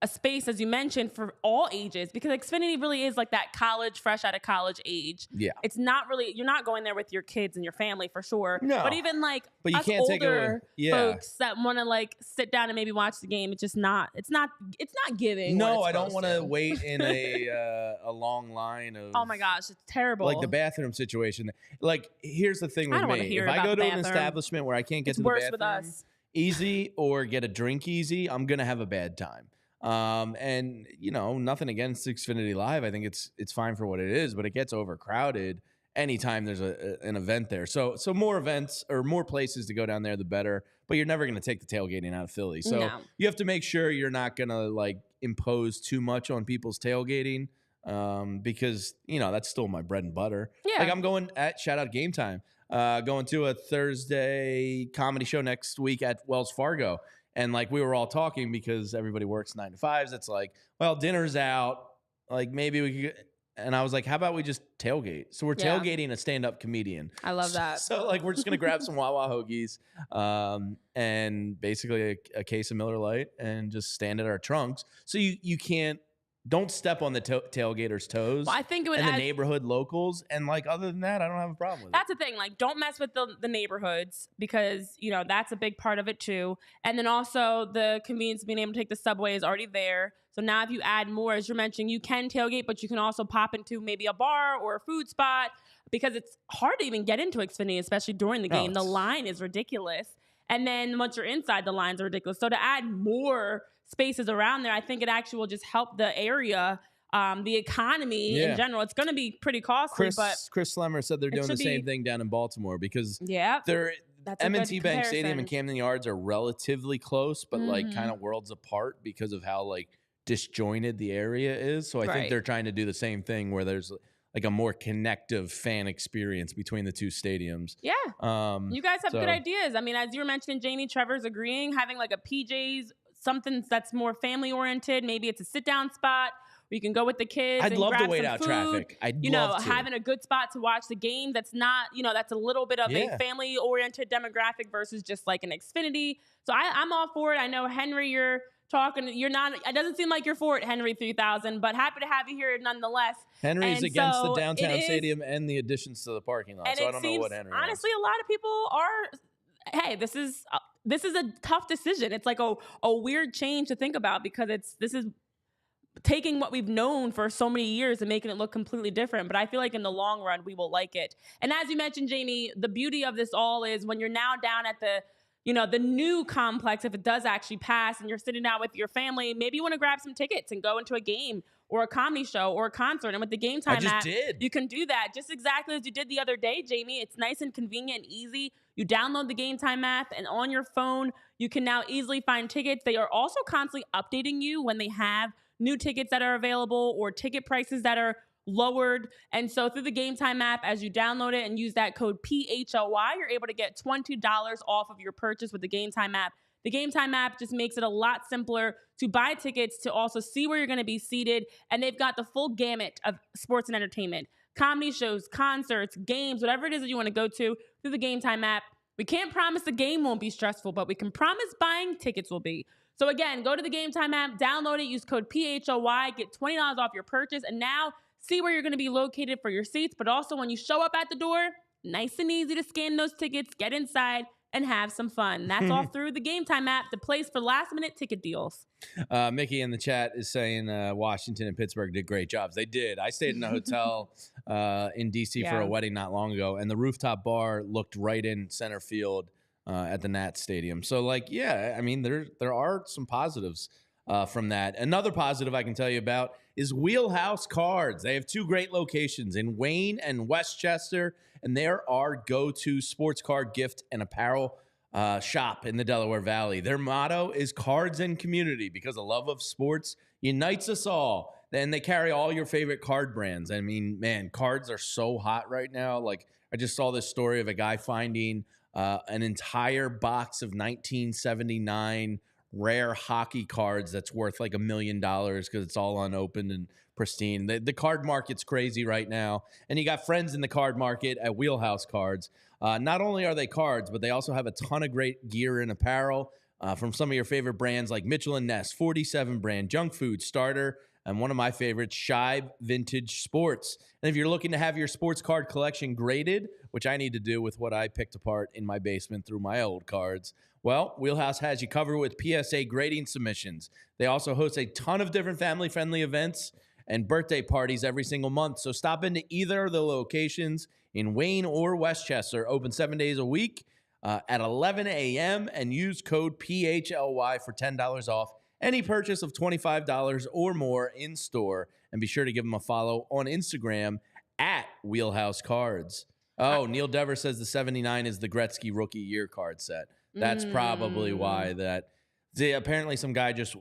a space, as you mentioned, for all ages, because Xfinity really is like that college, fresh out of college age. Yeah. It's not really, you're not going there with your kids and your family for sure. No. But even like But you us can't take older away. folks that want to like sit down and maybe watch the game, it's not giving. No, I don't want to wait in a long line of. Oh my gosh, it's terrible. Like the bathroom situation. Like, here's the thing with I don't want me. to hear If I about go the to an bathroom. establishment where I can't get It's to the worse bathroom with us. easy or get a drink easy, I'm going to have a bad time. And nothing against Xfinity Live. I think it's fine for what it is, but it gets overcrowded anytime there's an event there. So more events or more places to go down there, the better. But you're never going to take the tailgating out of Philly. So No. you have to make sure you're not going to like impose too much on people's tailgating. Because that's still my bread and butter. Yeah. Like I'm going shout out Game Time. Going to a Thursday comedy show next week at Wells Fargo. And like we were all talking because everybody works 9 to 5s. It's like, well, dinner's out. Like maybe we could. And I was like, how about we just tailgate? So we're tailgating a stand-up comedian. I love that. So like we're just gonna grab some Wawa hoagies, and basically a case of Miller Lite, and just stand at our trunks. So you can't. Don't step on the tailgaters' toes. Well, I think it would and the add, neighborhood locals. And like other than that, I don't have a problem with it. that's the thing. Like, don't mess with the neighborhoods, because that's a big part of it too. And then also the convenience of being able to take the subway is already there. So now if you add more, as you're mentioning, you can tailgate, but you can also pop into maybe a bar or a food spot, because it's hard to even get into Xfinity, especially during the game. The line is ridiculous. And then once you're inside, the lines are ridiculous. So to add more spaces around there, I think it actually will just help the area, the economy in general. It's going to be pretty costly, but Chris Slemmer said they're doing the same thing down in Baltimore, because they're M&T Bank Stadium and Camden Yards are relatively close, but like kind of worlds apart because of how like disjointed the area is. So I think they're trying to do the same thing where there's like a more connective fan experience between the two stadiums. Yeah. You guys have good ideas. I mean, as you were mentioning, Jamie, Trevor's agreeing, having like a PJ's, something that's more family oriented. Maybe it's a sit down spot where you can go with the kids. I'd and love grab to wait some out food. traffic. I'd love to. Having a good spot to watch the game. That's not, that's a little bit of a family oriented demographic versus just like an Xfinity. So I'm all for it. I know, Henry, you're talking. You're not. It doesn't seem like you're for it, Henry 3000. But happy to have you here nonetheless. Henry's against the downtown stadium and the additions to the parking lot. So I don't know what Henry. Honestly, a lot of people are. Hey, this is a tough decision. It's like a weird change to think about, because this is taking what we've known for so many years and making it look completely different. But I feel like in the long run, we will like it. And as you mentioned, Jamie, the beauty of this all is when you're now down at the new complex, if it does actually pass and you're sitting down with your family, maybe you want to grab some tickets and go into a game or a comedy show or a concert. And with the Game Time app, you can do that just exactly as you did the other day, Jamie. It's nice and convenient and easy. You download the Game Time app, and on your phone, you can now easily find tickets. They are also constantly updating you when they have new tickets that are available or ticket prices that are lowered. And so through the Game Time app, as you download it and use that code PHLY, you're able to get $20 off of your purchase with the Game Time app. The Game Time app just makes it a lot simpler to buy tickets, to also see where you're going to be seated. And they've got the full gamut of sports and entertainment, comedy shows, concerts, games, whatever it is that you want to go to through the Game Time app. We can't promise the game won't be stressful, but we can promise buying tickets will be. So again, go to the Game Time app, download it, use code PHLY, get $20 off your purchase, and now see where you're going to be located for your seats. But also when you show up at the door, nice and easy to scan those tickets, get inside, and have some fun. That's all through the Game Time app, the place for last-minute ticket deals. Mickey in the chat is saying Washington and Pittsburgh did great jobs. They did. I stayed in a hotel in D.C. for a wedding not long ago, and the rooftop bar looked right in center field at the Nats Stadium. So, I mean, there are some positives from that. Another positive I can tell you about is Wheelhouse Cards. They have two great locations in Wayne and Westchester, and they're our go-to sports card gift and apparel shop in the Delaware Valley. Their motto is cards and community, because the love of sports unites us all. And they carry all your favorite card brands. I mean, man, cards are so hot right now. Like, I just saw this story of a guy finding an entire box of 1979 rare hockey cards that's worth like $1 million because it's all unopened and pristine. The card market's crazy right now, and you got friends in the card market at Wheelhouse Cards. Not only are they cards, but they also have a ton of great gear and apparel. from some of your favorite brands like Mitchell & Ness, 47 brand, Junk Food, Starter, and one of my favorites, Shibe Vintage Sports. And if you're looking to have your sports card collection graded, which I need to do with what I picked apart in my basement through my old cards, well, Wheelhouse has you covered with PSA grading submissions. They also host a ton of different family-friendly events and birthday parties every single month. So stop into either of the locations in Wayne or Westchester, open 7 days a week at 11 a.m. and use code PHLY for $10 off any purchase of $25 or more in store. And be sure to give them a follow on Instagram at Wheelhouse Cards. Oh, Neil Dever says the 79 is the Gretzky rookie year card set. That's probably why that. Apparently some guy just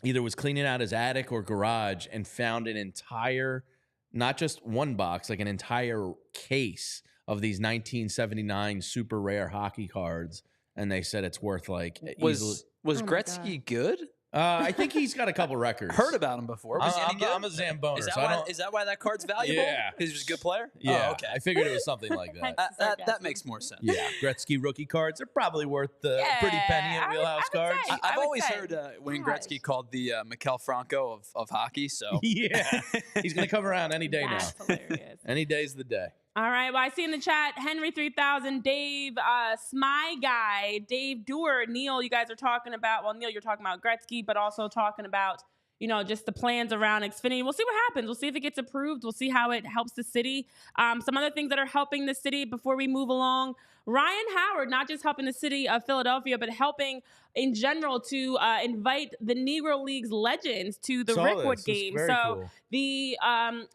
either was cleaning out his attic or garage and found an entire, not just one box, like an entire case of these 1979 super rare hockey cards. And they said it's worth like Was Gretzky good? I think he's got a couple records. Heard about him before. Was he any good? I'm a Zamboner. Is that why that card's valuable? Yeah. Because he's a good player? Yeah. Oh, okay. I figured it was something like that. That makes more sense. Yeah. Gretzky rookie cards are probly worth the pretty penny at Wheelhouse Cards. I've always heard Wayne Gretzky called the Mikel Franco of hockey. So yeah. He's going to come around any day That's hilarious. Any day's the day. All right. Well, I see in the chat, Henry 3000, Dave, Smy Guy, Dave Dewar, Neil, you guys are talking about, well, Neil, you're talking about Gretzky, but also talking about, you know, just the plans around Xfinity. We'll see what happens. We'll see if it gets approved. We'll see how it helps the city. Some other things that are helping the city before we move along. Ryan Howard, not just helping the city of Philadelphia, but helping in general to invite the Negro League's legends to the Rickwood game. So cool. The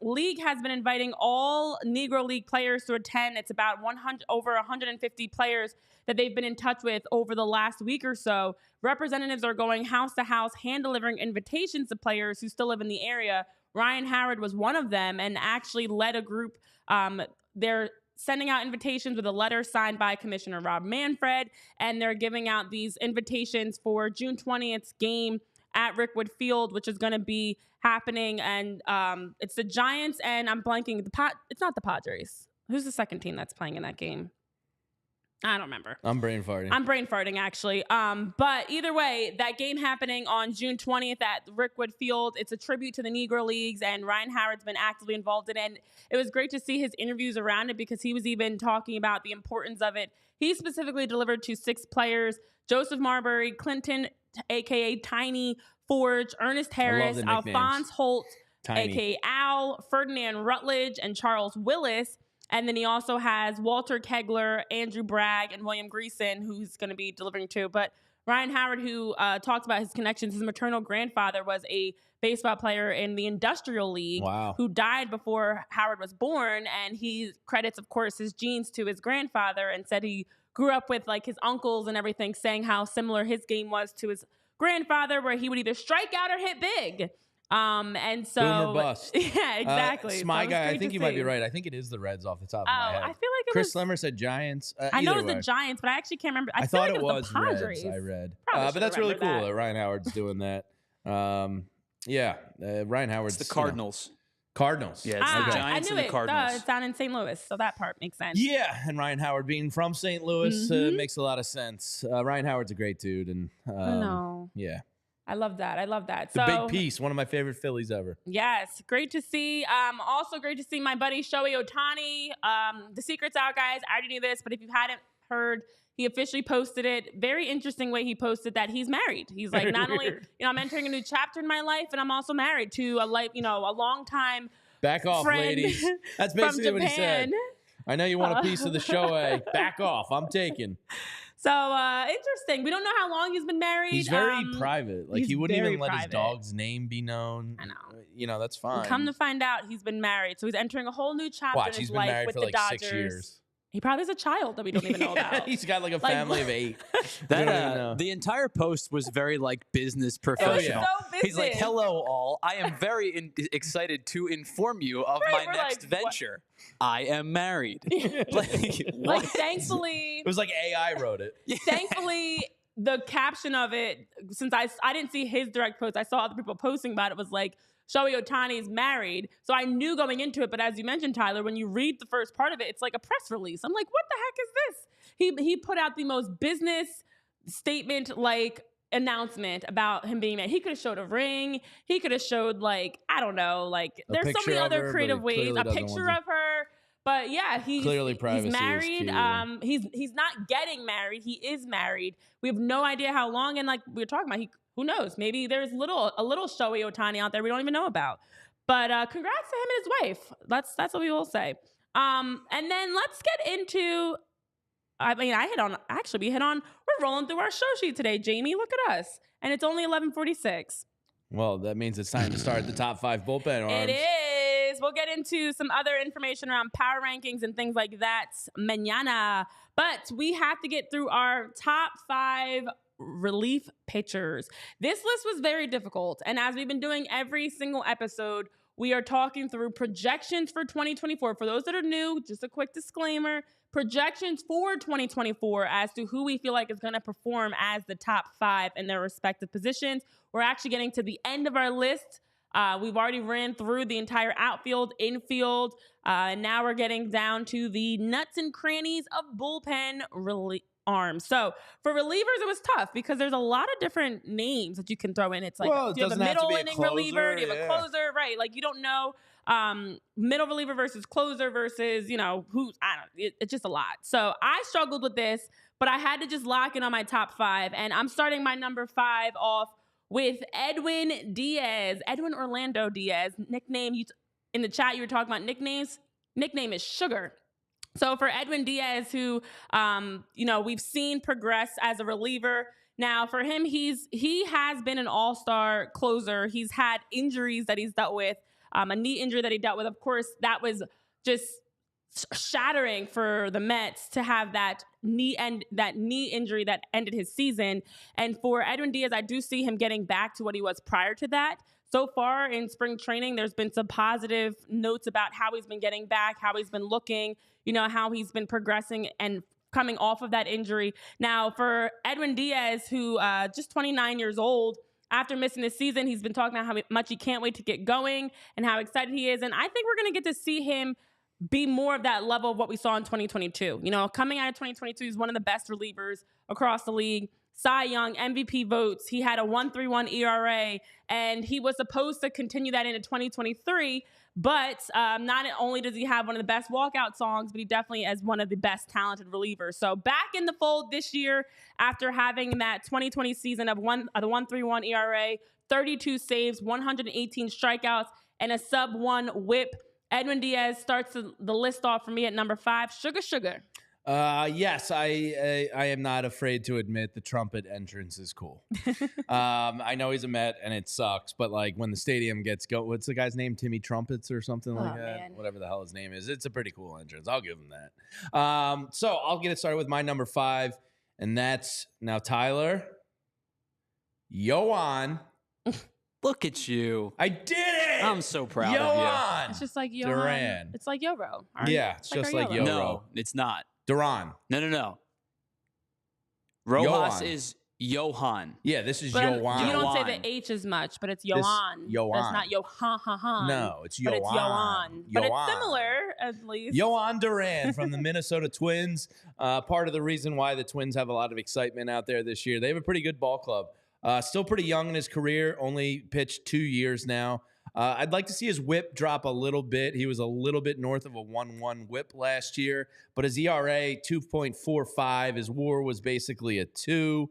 league has been inviting all Negro League players to attend. It's about over 150 players that they've been in touch with over the last week or so. Representatives are going house to house, hand delivering invitations to players who still live in the area. Ryan Howard was one of them and actually led a group. They're sending out invitations with a letter signed by Commissioner Rob Manfred, and they're giving out these invitations for June 20th's game at Rickwood Field, which is going to be happening. And it's the Giants, and I'm blanking. It's not the Padres. Who's the second team that's playing in that game? I don't remember. I'm brain farting. I'm brain farting, actually. But either way, that game happening on June 20th at Rickwood Field, it's a tribute to the Negro Leagues, and Ryan Howard's been actively involved in it. And it was great to see his interviews around it because he was even talking about the importance of it. He specifically delivered to 6 players: Joseph Marbury, Clinton, a.k.a. Tiny, Forge, Ernest Harris, Alphonse Holt, Tiny. a.k.a. Al, Ferdinand Rutledge, and Charles Willis. And then he also has Walter Kegler, Andrew Bragg, and William Greason, who's going to be delivering to. But Ryan Howard, who talks about his connections, his maternal grandfather was a baseball player in the Industrial League who died before Howard was born. And he credits, of course, his genes to his grandfather and said he grew up with like his uncles and everything, saying how similar his game was to his grandfather, where he would either strike out or hit big. And so boom or bust. Yeah, exactly. Smy Guy, I think you might be right. I think it is the Reds off the top of my head. I feel like it Chris was Lemmer said Giants. I know it was the Giants, but I actually can't remember. I thought like it was the Padres. Reds. I read, but that's really cool that Ryan Howard's doing that. Ryan Howard's the Cardinals. Cardinals. Yeah, it's the Giants and the Cardinals. It's down in St. Louis, so that part makes sense. Yeah, and Ryan Howard being from St. Louis makes a lot of sense. Ryan Howard's a great dude, and yeah. I love that. I love that. The big piece, one of my favorite Phillies ever. Yes, great to see. Also great to see my buddy Shohei Ohtani. The secret's out, guys. I already knew this, but if you hadn't heard, he officially posted it. Very interesting way he posted that he's married. He's like, not only, I'm entering a new chapter in my life, and I'm also married to a long time back off, friend ladies. That's basically what he said. I know you want a piece of the Shohei. Back off. I'm taking. So interesting. We don't know how long he's been married. He's very private. Like he wouldn't even let his dog's name be known. I know. That's fine. Come to find out, he's been married. So he's entering a whole new chapter in his life with the Dodgers. 6 years. He probably has a child that we don't even know about. He's got like a family of 8. The entire post was very like business professional. So business. He's like, "Hello, all. I am very excited to inform you of my next venture. I am married." like, thankfully, it was like AI wrote it. Thankfully, the caption of it, since I didn't see his direct post, I saw other people posting about it, was like, Shohei Ohtani is married. So I knew going into it, but as you mentioned, Tyler, when you read the first part of it, it's like a press release. I'm like, what the heck is this? He put out the most business statement like announcement about him being married. He could have showed a ring. He could have showed like, I don't know, like there's so many other creative ways. A picture of her. But yeah, he's married. He's not getting married. He is married. We have no idea how long. And like we were talking about, who knows? Maybe there's a little showy Ohtani out there we don't even know about. But congrats to him and his wife. That's what we will say. And then let's get into. We hit on. We're rolling through our show sheet today, Jamie. Look at us, and it's only 11:46. Well, that means it's time to start the top 5 bullpen arms. It is. We'll get into some other information around power rankings and things like that mañana. But we have to get through our top 5 relief pitchers. This list was very difficult, and as we've been doing every single episode, we are talking through projections for 2024. For those that are new, just a quick disclaimer, projections for 2024 as to who we feel like is going to perform as the top 5 in their respective positions. We're actually getting to the end of our list. We've already ran through the entire outfield, infield, and now we're getting down to the nuts and crannies of bullpen arms. So for relievers, it was tough because there's a lot of different names that you can throw in. It's like, do you have a middle inning reliever? Do you have a closer? Right. Like you don't know middle reliever versus closer versus, it's just a lot. So I struggled with this, but I had to just lock in on my top 5. And I'm starting my number 5 off with Edwin Orlando Diaz. Nickname, in the chat, you were talking about nicknames. Nickname is Sugar. So for Edwin Diaz, who, we've seen progress as a reliever. Now for him, he has been an all-star closer. He's had injuries that he's dealt with, a knee injury that he dealt with. Of course, that was just shattering for the Mets to have that knee injury that ended his season. And for Edwin Diaz, I do see him getting back to what he was prior to that. So far in spring training, there's been some positive notes about how he's been getting back, how he's been looking, how he's been progressing and coming off of that injury. Now, for Edwin Diaz, who just 29 years old, after missing this season, he's been talking about how much he can't wait to get going and how excited he is. And I think we're going to get to see him be more of that level of what we saw in 2022. Coming out of 2022, he's one of the best relievers across the league. Cy Young, MVP votes. He had a 1.31 ERA, and he was supposed to continue that into 2023. But not only does he have one of the best walkout songs, but he definitely is one of the best talented relievers. So back in the fold this year after having that 2020 season of the 1.31 ERA, 32 saves, 118 strikeouts, and a sub-1 whip. Edwin Diaz starts the list off for me at number 5. Sugar. Yes, I am not afraid to admit the trumpet entrance is cool. I know he's a Met and it sucks, but like when the stadium gets what's the guy's name? Timmy Trumpets or something like that? Man. Whatever the hell his name is. It's a pretty cool entrance. I'll give him that. So I'll get it started with my number 5, and that's now Tyler. Yoan. Look at you. I did it. I'm so proud of you. It's just like Yohan. Duran. It's like Yoro. Yeah, it's just like Yoro. No, it's not. Duran. No. Rojas is Johan. Yeah, this is but Yoan. You don't say the H as much, but it's Yohan. Yoan. It's not Yohan. No, it's Yoan. But it's Yoan. But it's similar, at least. Yoan Duran from the Minnesota Twins. Part of the reason why the Twins have a lot of excitement out there this year. They have a pretty good ball club. Still pretty young in his career. Only pitched 2 years now. I'd like to see his whip drop a little bit. He was a little bit north of a 1.1 whip last year, but his ERA 2.45. His WAR was basically a 2.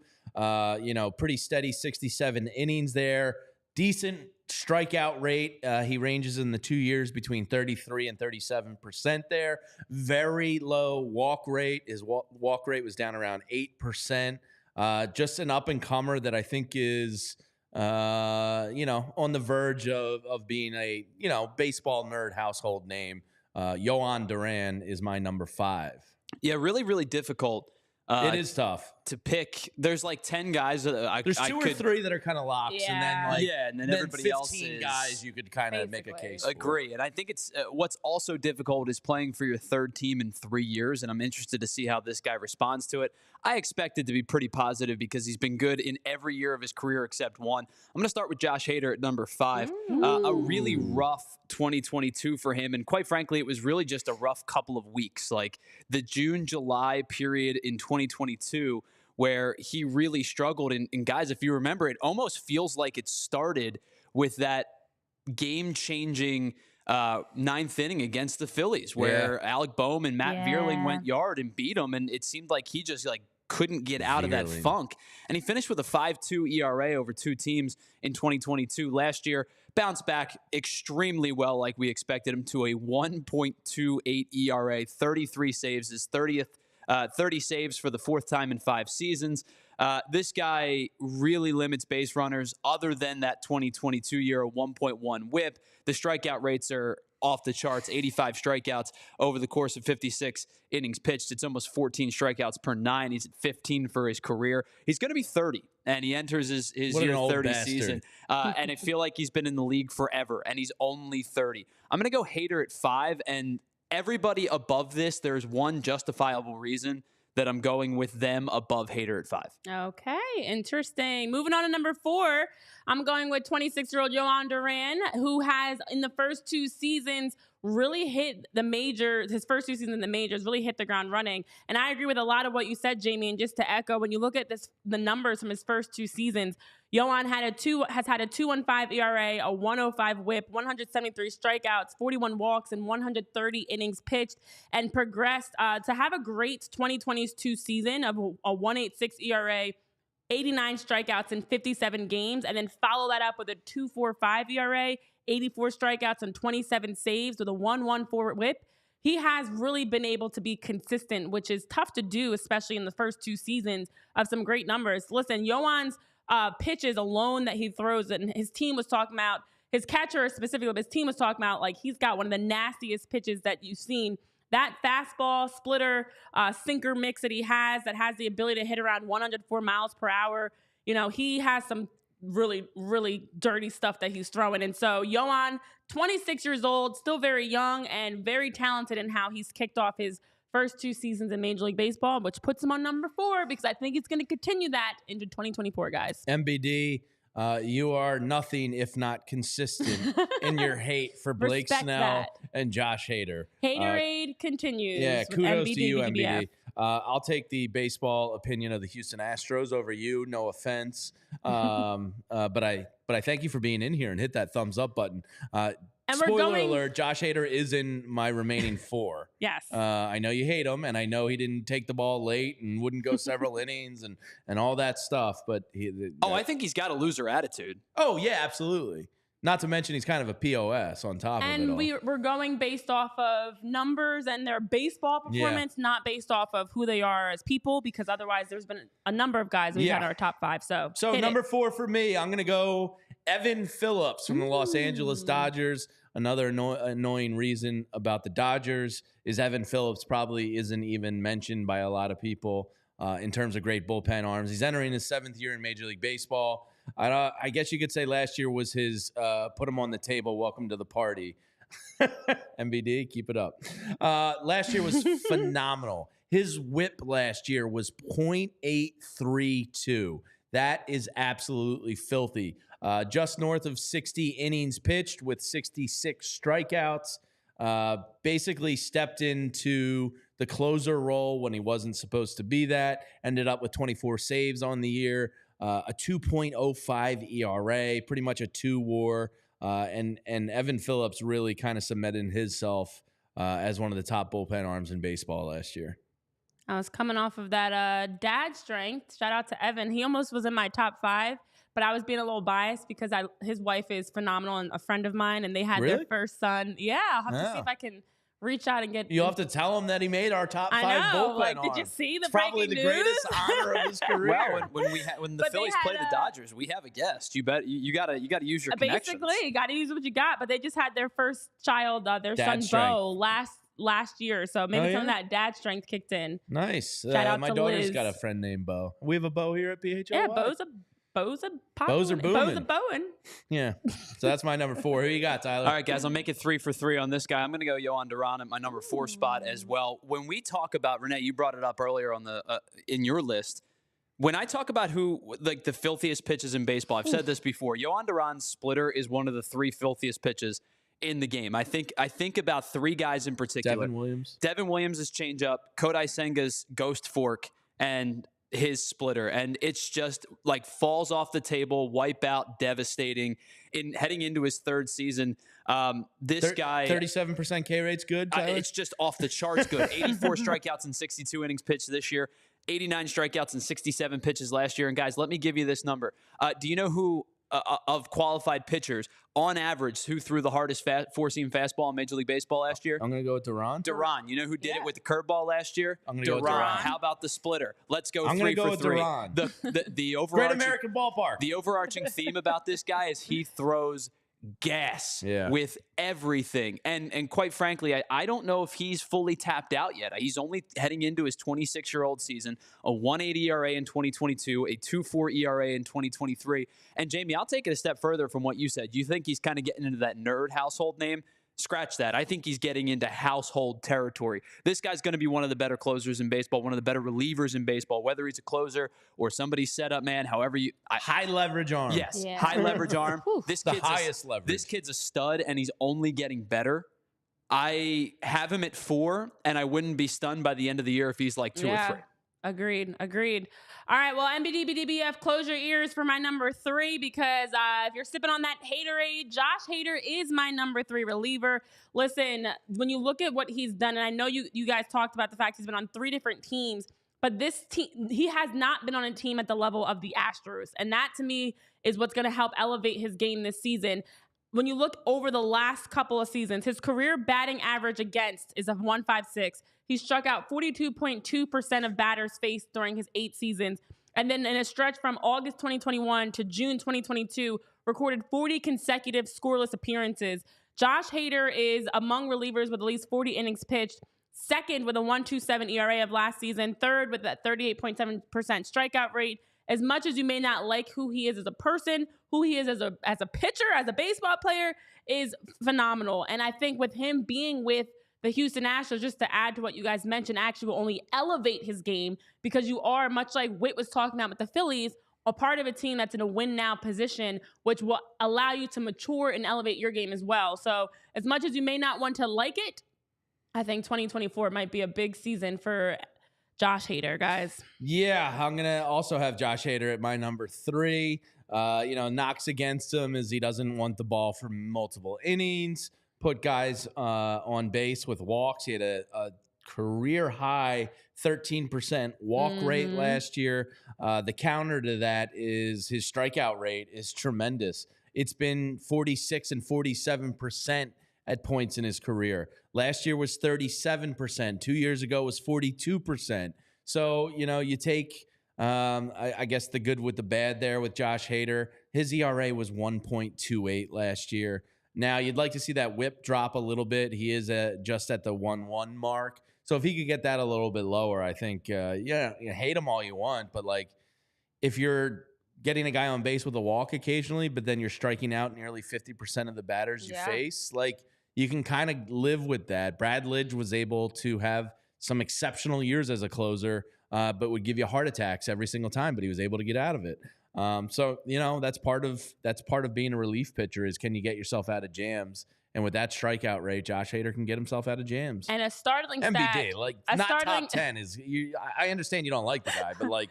Pretty steady 67 innings there. Decent strikeout rate. He ranges in the 2 years between 33 and 37% there. Very low walk rate. His walk rate was down around 8%. Just an up-and-comer that I think is on the verge of being a, baseball nerd household name. Yoan Duran is my number 5. Yeah, really, really difficult. It is tough to pick. There's like 10 guys that There's 2 or 3 that are kind of locks, and then everybody 15 else is guys you could kind of make a case for. Agree, and I think it's what's also difficult is playing for your third team in 3 years, and I'm interested to see how this guy responds to it. I expect it to be pretty positive because he's been good in every year of his career except one. I'm going to start with Josh Hader at number 5. A really rough 2022 for him, and quite frankly, it was really just a rough couple of weeks. Like the June-July period in 2022 where he really struggled. And guys, if you remember, it almost feels like it started with that game-changing ninth inning against the Phillies, where Alec Bohm and Matt Vierling went yard and beat him, and it seemed like he just couldn't get out of that funk. And he finished with a 5.2 ERA over 2 teams in 2022. Last year, bounced back extremely well, like we expected him to, a 1.28 ERA, 33 saves, his 30 saves for the 4th time in 5 seasons. This guy really limits base runners other than that 2022 year, a 1.1 whip. The strikeout rates are off the charts, 85 strikeouts over the course of 56 innings pitched. It's almost 14 strikeouts per 9. He's at 15 for his career. He's going to be 30, and he enters his year 30 season. And I feel like he's been in the league forever, and he's only 30. I'm going to go Hader at 5, and everybody above this, there's one justifiable reason that I'm going with them above Hader at 5. Okay, interesting. Moving on to number 4, I'm going with 26-year-old Yohan Duran, who has, in the first 2 seasons, really hit the majors. His first 2 seasons in the majors really hit the ground running. And I agree with a lot of what you said, Jamie. And just to echo, when you look at the numbers from his first 2 seasons, Yohan has had a 2.15 ERA, a 1.05 whip, 173 strikeouts, 41 walks, and 130 innings pitched, and progressed to have a great 2022 season of a 1.86 ERA, 89 strikeouts in 57 games, and then follow that up with a 2.45 ERA, 84 strikeouts and 27 saves with a 1.14 whip. He has really been able to be consistent, which is tough to do, especially in the first 2 seasons of some great numbers. Listen, Yohan's pitches alone that he throws, and his team was talking about, his catcher specifically, but his team was talking about, he's got one of the nastiest pitches that you've seen. That fastball, splitter, sinker mix that he has that has the ability to hit around 104 miles per hour. He has some really, really dirty stuff that he's throwing. And so Yohan, 26 years old, still very young and very talented in how he's kicked off his first 2 seasons in Major League Baseball, which puts him on number 4 because I think he's going to continue that into 2024, guys. MBD, you are nothing if not consistent in your hate for Blake Snell and Josh Hader. Haterade continues. Yeah, kudos MBD, to you, BDBF. MBD. I'll take the baseball opinion of the Houston Astros over you. No offense, but I thank you for being in here and hit that thumbs up button. And spoiler alert: Josh Hader is in my remaining 4. Yes. I know you hate him, and I know he didn't take the ball late and wouldn't go several innings and all that stuff. But I think he's got a loser attitude. Oh yeah, absolutely. Not to mention he's kind of a POS on top of it all. And we're going based off of numbers and their baseball performance, not based off of who they are as people, because otherwise there's been a number of guys we've had in our top 5. So number 4 for me, I'm going to go Evan Phillips from the Los Angeles Dodgers. Another annoying reason about the Dodgers is Evan Phillips probably isn't even mentioned by a lot of people in terms of great bullpen arms. He's entering his 7th year in Major League Baseball. I guess you could say last year was his put him on the table, welcome to the party. MBD, keep it up. Last year was phenomenal. His whip last year was .832. That is absolutely filthy. Just north of 60 innings pitched with 66 strikeouts. Basically stepped into the closer role when he wasn't supposed to be that. Ended up with 24 saves on the year. A 2.05 ERA, pretty much a 2 WAR, and Evan Phillips really kind of cemented himself as one of the top bullpen arms in baseball last year. I was coming off of that dad strength. Shout out to Evan. He almost was in my top 5, but I was being a little biased because his wife is phenomenal and a friend of mine, and they had their first son. Yeah, I'll have to see if I can reach out and get. You'll have to tell him that he made our top 5 bullpen arm. Did you see the probably the news? greatest honor of his career. Well, when the Phillies play the Dodgers, we have a guest. You gotta use your connections. Basically, you gotta use what you got. But they just had their first child, their son Bo, last year. So maybe some of that dad strength kicked in. Nice. Shout out my to daughter's Liz. got a friend named Bo. We have a Bo here at PHLY. Yeah, Bo's a booming. Bo's are booming. Yeah. So that's my number 4. Who you got, Tyler? All right, guys, I'll make it 3 for 3 on this guy. I'm going to go Yohan Duran at my number 4 spot as well. When we talk about, Renee, you brought it up earlier on in your list. When I talk about who, the filthiest pitches in baseball, I've said this before. Yohan Duran's splitter is one of the 3 filthiest pitches in the game. I think about 3 guys in particular. Devin Williams. Devin Williams' changeup, Kodai Senga's ghost fork, and his splitter, and it's just like falls off the table, wipe out, devastating. In heading into his third season, this guy 37% K rate's good. Tyler? it's just off the charts good. 84 strikeouts in 62 innings pitched this year, 89 strikeouts in 67 pitches last year. And guys, let me give you this number. Do you know who of qualified pitchers on average who threw the hardest four-seam fastball in Major League Baseball last year? I'm gonna go with Duran. Duran. You know who did it with the curveball last year? I'm gonna go with Duran. How about the splitter? Let's go I'm three gonna go for with three. Duran. The overarching Great American Ballpark. The overarching theme about this guy is he throws gas with everything. And quite frankly, I don't know if he's fully tapped out yet. He's only heading into his 26-year-old season, a 1.80 ERA in 2022, a 2.4 ERA in 2023. And Jamie, I'll take it a step further from what you said. You think he's kind of getting into that nerd household name? Scratch that. I think he's getting into household territory. This guy's going to be one of the better closers in baseball, one of the better relievers in baseball, whether he's a closer or somebody's setup man, however you... high leverage arm. Yes, high leverage arm. This the kid's highest leverage. This kid's a stud, and he's only getting better. I have him at 4, and I wouldn't be stunned by the end of the year if he's like 2 or 3. Agreed. All right, well, NBDBDBF, close your ears for my number 3 because if you're sipping on that Haterade, Josh Hader is my number 3 reliever. Listen, when you look at what he's done, and I know you guys talked about the fact he's been on 3 different teams, but this team, he has not been on a team at the level of the Astros, and that to me is what's going to help elevate his game this season. When you look over the last couple of seasons, his career batting average against is of 156. He struck out 42.2% of batters faced during his 8 seasons. And then in a stretch from August 2021 to June 2022, recorded 40 consecutive scoreless appearances. Josh Hader is among relievers with at least 40 innings pitched, second with a 1.27 ERA of last season, third with that 38.7% strikeout rate. As much as you may not like who he is as a person, who he is as a pitcher, as a baseball player, is phenomenal. And I think with him being with the Houston Astros, just to add to what you guys mentioned, actually will only elevate his game because you are, much like Whit was talking about with the Phillies, a part of a team that's in a win-now position, which will allow you to mature and elevate your game as well. So as much as you may not want to like it, I think 2024 might be a big season for Josh Hader, guys. Yeah, I'm going to also have Josh Hader at my number 3. Knocks against him is he doesn't want the ball for multiple innings, put guys on base with walks. He had a career high 13% walk rate last year. The counter to that is his strikeout rate is tremendous. It's been 46 and 47% at points in his career. Last year was 37%. 2 years ago was 42%. So, you take, I guess, the good with the bad there with Josh Hader. His ERA was 1.28 last year. Now, you'd like to see that whip drop a little bit. He is just at the 1.1 mark. So if he could get that a little bit lower, I think, hate him all you want. But, if you're getting a guy on base with a walk occasionally, but then you're striking out nearly 50% of the batters you face, you can kind of live with that. Brad Lidge was able to have some exceptional years as a closer, but would give you heart attacks every single time, but he was able to get out of it. That's part of being a relief pitcher is can you get yourself out of jams? And with that strikeout rate, Josh Hader can get himself out of jams. And a startling stat. MBD, top 10 is you. I understand you don't like the guy, but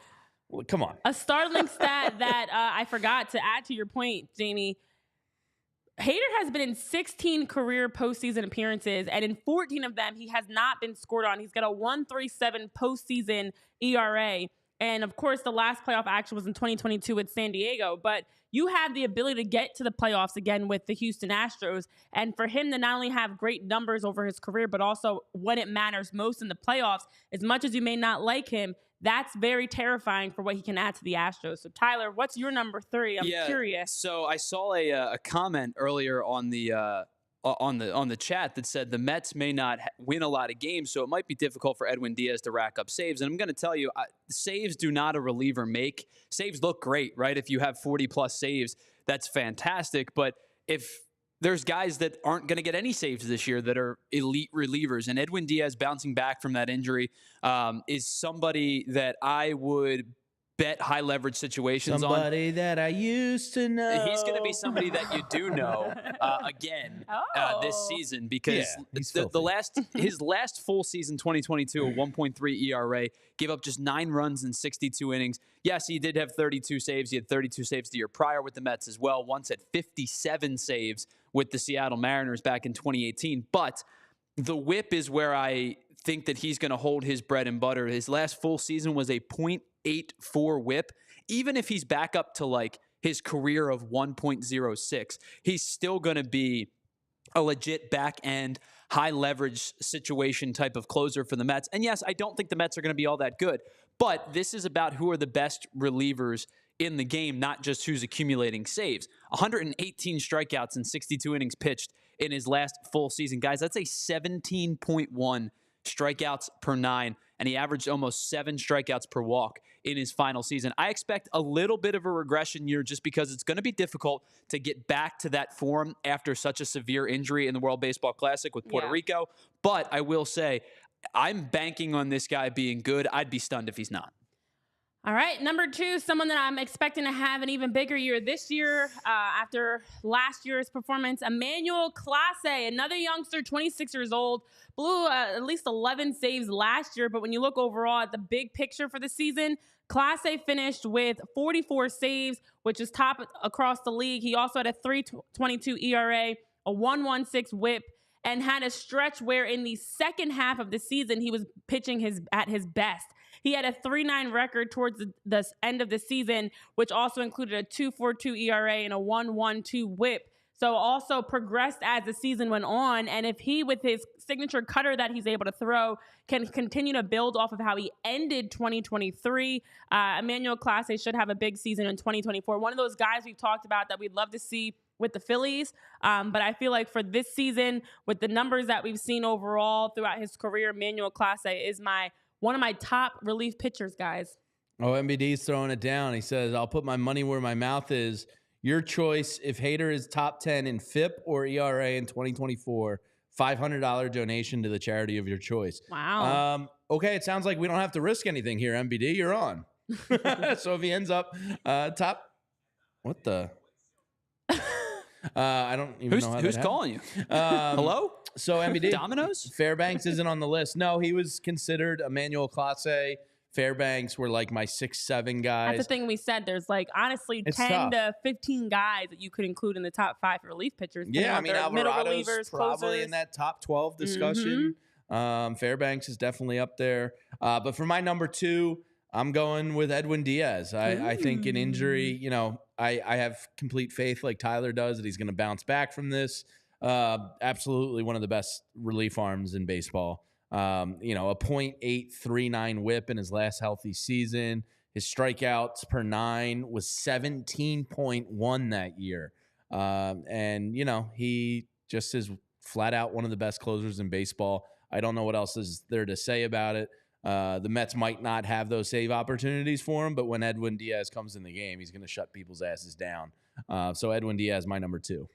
come on. A startling stat that I forgot to add to your point, Jamie. Hader has been in 16 career postseason appearances, and in 14 of them, he has not been scored on. He's got a 1.37 postseason ERA. And, of course, the last playoff action was in 2022 with San Diego. But you have the ability to get to the playoffs again with the Houston Astros. And for him to not only have great numbers over his career, but also when it matters most in the playoffs, as much as you may not like him, that's very terrifying for what he can add to the Astros. So, Tyler, what's your number 3? I'm curious. So I saw a comment earlier on the chat that said the Mets may not win a lot of games, so it might be difficult for Edwin Diaz to rack up saves. And I'm going to tell you, saves do not a reliever make. Saves look great, right? If you have 40-plus saves, that's fantastic. But if there's guys that aren't going to get any saves this year that are elite relievers. And Edwin Diaz bouncing back from that injury is somebody that I would bet high leverage situations on. Somebody that I used to know. He's going to be somebody that you do know again this season, because his last full season, 2022, a 1.3 ERA, gave up just 9 runs in 62 innings. Yes, he did have 32 saves. He had 32 saves the year prior with the Mets as well. Once at 57 saves with the Seattle Mariners back in 2018. But the whip is where I think that he's going to hold his bread and butter. His last full season was a .84 whip. Even if he's back up to like his career of 1.06, he's still going to be a legit back end, high leverage situation type of closer for the Mets. And yes, I don't think the Mets are going to be all that good, but this is about who are the best relievers in the game, not just who's accumulating saves. 118 strikeouts in 62 innings pitched in his last full season. Guys, that's a 17.1 strikeouts per 9, and he averaged almost 7 strikeouts per walk in his final season. I expect a little bit of a regression year just because it's going to be difficult to get back to that form after such a severe injury in the World Baseball Classic with Puerto Rico. But I will say, I'm banking on this guy being good. I'd be stunned if he's not. All right, number 2, someone that I'm expecting to have an even bigger year this year after last year's performance, Emmanuel Clase, another youngster, 26 years old, blew at least 11 saves last year. But when you look overall at the big picture for the season, Clase finished with 44 saves, which is top across the league. He also had a 3.22 ERA, a 1.16 whip, and had a stretch where in the second half of the season, he was pitching at his best. He had a 3.9 record towards the end of the season, which also included a 2.42 ERA and a 1.12 whip. So also progressed as the season went on. And if he, with his signature cutter that he's able to throw, can continue to build off of how he ended 2023, Emmanuel Clase should have a big season in 2024. One of those guys we've talked about that we'd love to see with the Phillies. But I feel like for this season, with the numbers that we've seen overall throughout his career, Emmanuel Clase is one of my top relief pitchers, guys. Oh, MBD's throwing it down. He says, I'll put my money where my mouth is. Your choice, if Hader is top 10 in FIP or ERA in 2024, $500 donation to the charity of your choice. Wow. Okay, it sounds like we don't have to risk anything here, MBD. You're on. So if he ends up top... What the... I don't even know how who's calling you. Hello? So MBD Domino's? Fairbanks isn't on the list. No, he was considered Emmanuel Clase. Fairbanks were like my 6-7 guys. That's the thing we said. There's like honestly It's 10 tough. to 15 guys that you could include in the top 5 relief pitchers. Yeah, I mean Alvarado's relievers, probably closers. in that top 12 discussion. Fairbanks is definitely up there. But for my number 2, I'm going with Edwin Diaz. I think an injury, I have complete faith like Tyler does that he's going to bounce back from this. Absolutely one of the best relief arms in baseball. A .839 whip in his last healthy season. His strikeouts per 9 was 17.1 that year. He just is flat out one of the best closers in baseball. I don't know what else is there to say about it. The Mets might not have those save opportunities for him, but when Edwin Diaz comes in the game, he's going to shut people's asses down. So Edwin Diaz, my number 2.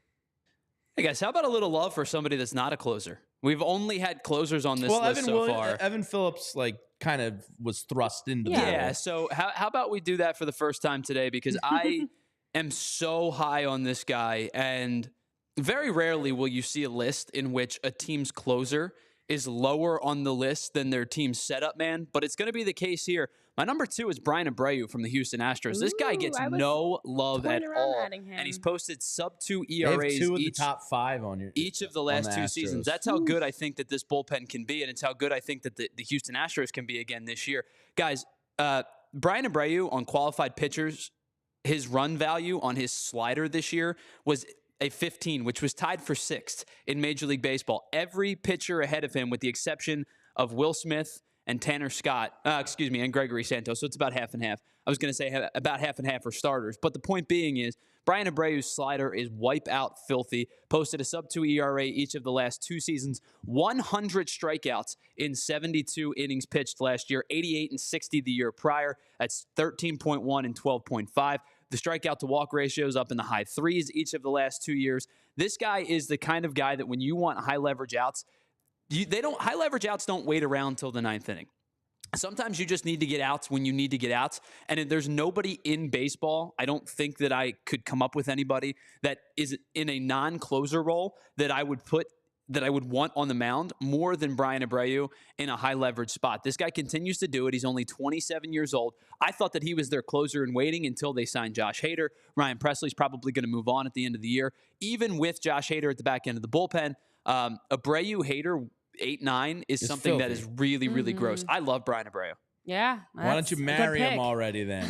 Hey, guys, how about a little love for somebody that's not a closer? We've only had closers on this list so far. Evan Phillips, kind of was thrust into the Yeah, so how about we do that for the first time today? Because I am so high on this guy, and very rarely will you see a list in which a team's closer is lower on the list than their team's setup man, but it's going to be the case here. My number 2 is Brian Abreu from the Houston Astros. This guy gets no love at all, and he's posted sub-2 ERAs the top 5 on each of the last 2 seasons. That's how good I think that this bullpen can be, and it's how good I think that the Houston Astros can be again this year. Guys, Brian Abreu on qualified pitchers, his run value on his slider this year was a 15, which was tied for 6th in Major League Baseball. Every pitcher ahead of him, with the exception of Will Smith and Tanner Scott, and Gregory Santos. So it's about half and half. I was going to say about half and half for starters. But the point being is, Brian Abreu's slider is wipe out filthy. Posted a sub-2 ERA each of the last 2 seasons. 100 strikeouts in 72 innings pitched last year. 88 and 60 the year prior. That's 13.1 and 12.5. The strikeout to walk ratio is up in the high 3s each of the last 2 years. This guy is the kind of guy that when you want high leverage outs, high leverage outs don't wait around till the 9th inning. sometimes you just need to get outs when you need to get outs. And there's nobody in baseball, I don't think that I could come up with anybody that is in a non-closer role that I would want on the mound more than Brian Abreu in a high leverage spot. This guy continues to do it. He's only 27 years old. I thought that he was their closer in waiting until they signed Josh Hader. Ryan Presley's probably going to move on at the end of the year. Even with Josh Hader at the back end of the bullpen, Abreu Hader 8-9 is something filthy. that is really, really gross. I love Brian Abreu. Yeah. Why don't you marry him already then?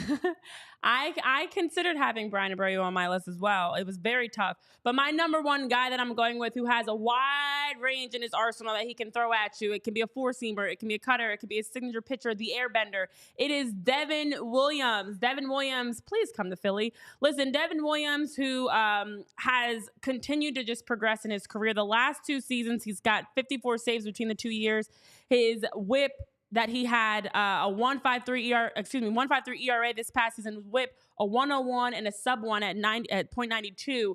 I considered having Brian Abreu on my list as well. It was very tough. But my number one guy that I'm going with, who has a wide range in his arsenal that he can throw at you. It can be a four-seamer. It can be a cutter. It can be a signature pitcher, the airbender. It is Devin Williams. Devin Williams, please come to Philly. Listen, Devin Williams, who has continued to just progress in his career. The last 2 seasons, he's got 54 saves between the 2 years. His whip that he had a 1.53 ERA this past season, whip a 101 and a sub-1 at 0.92.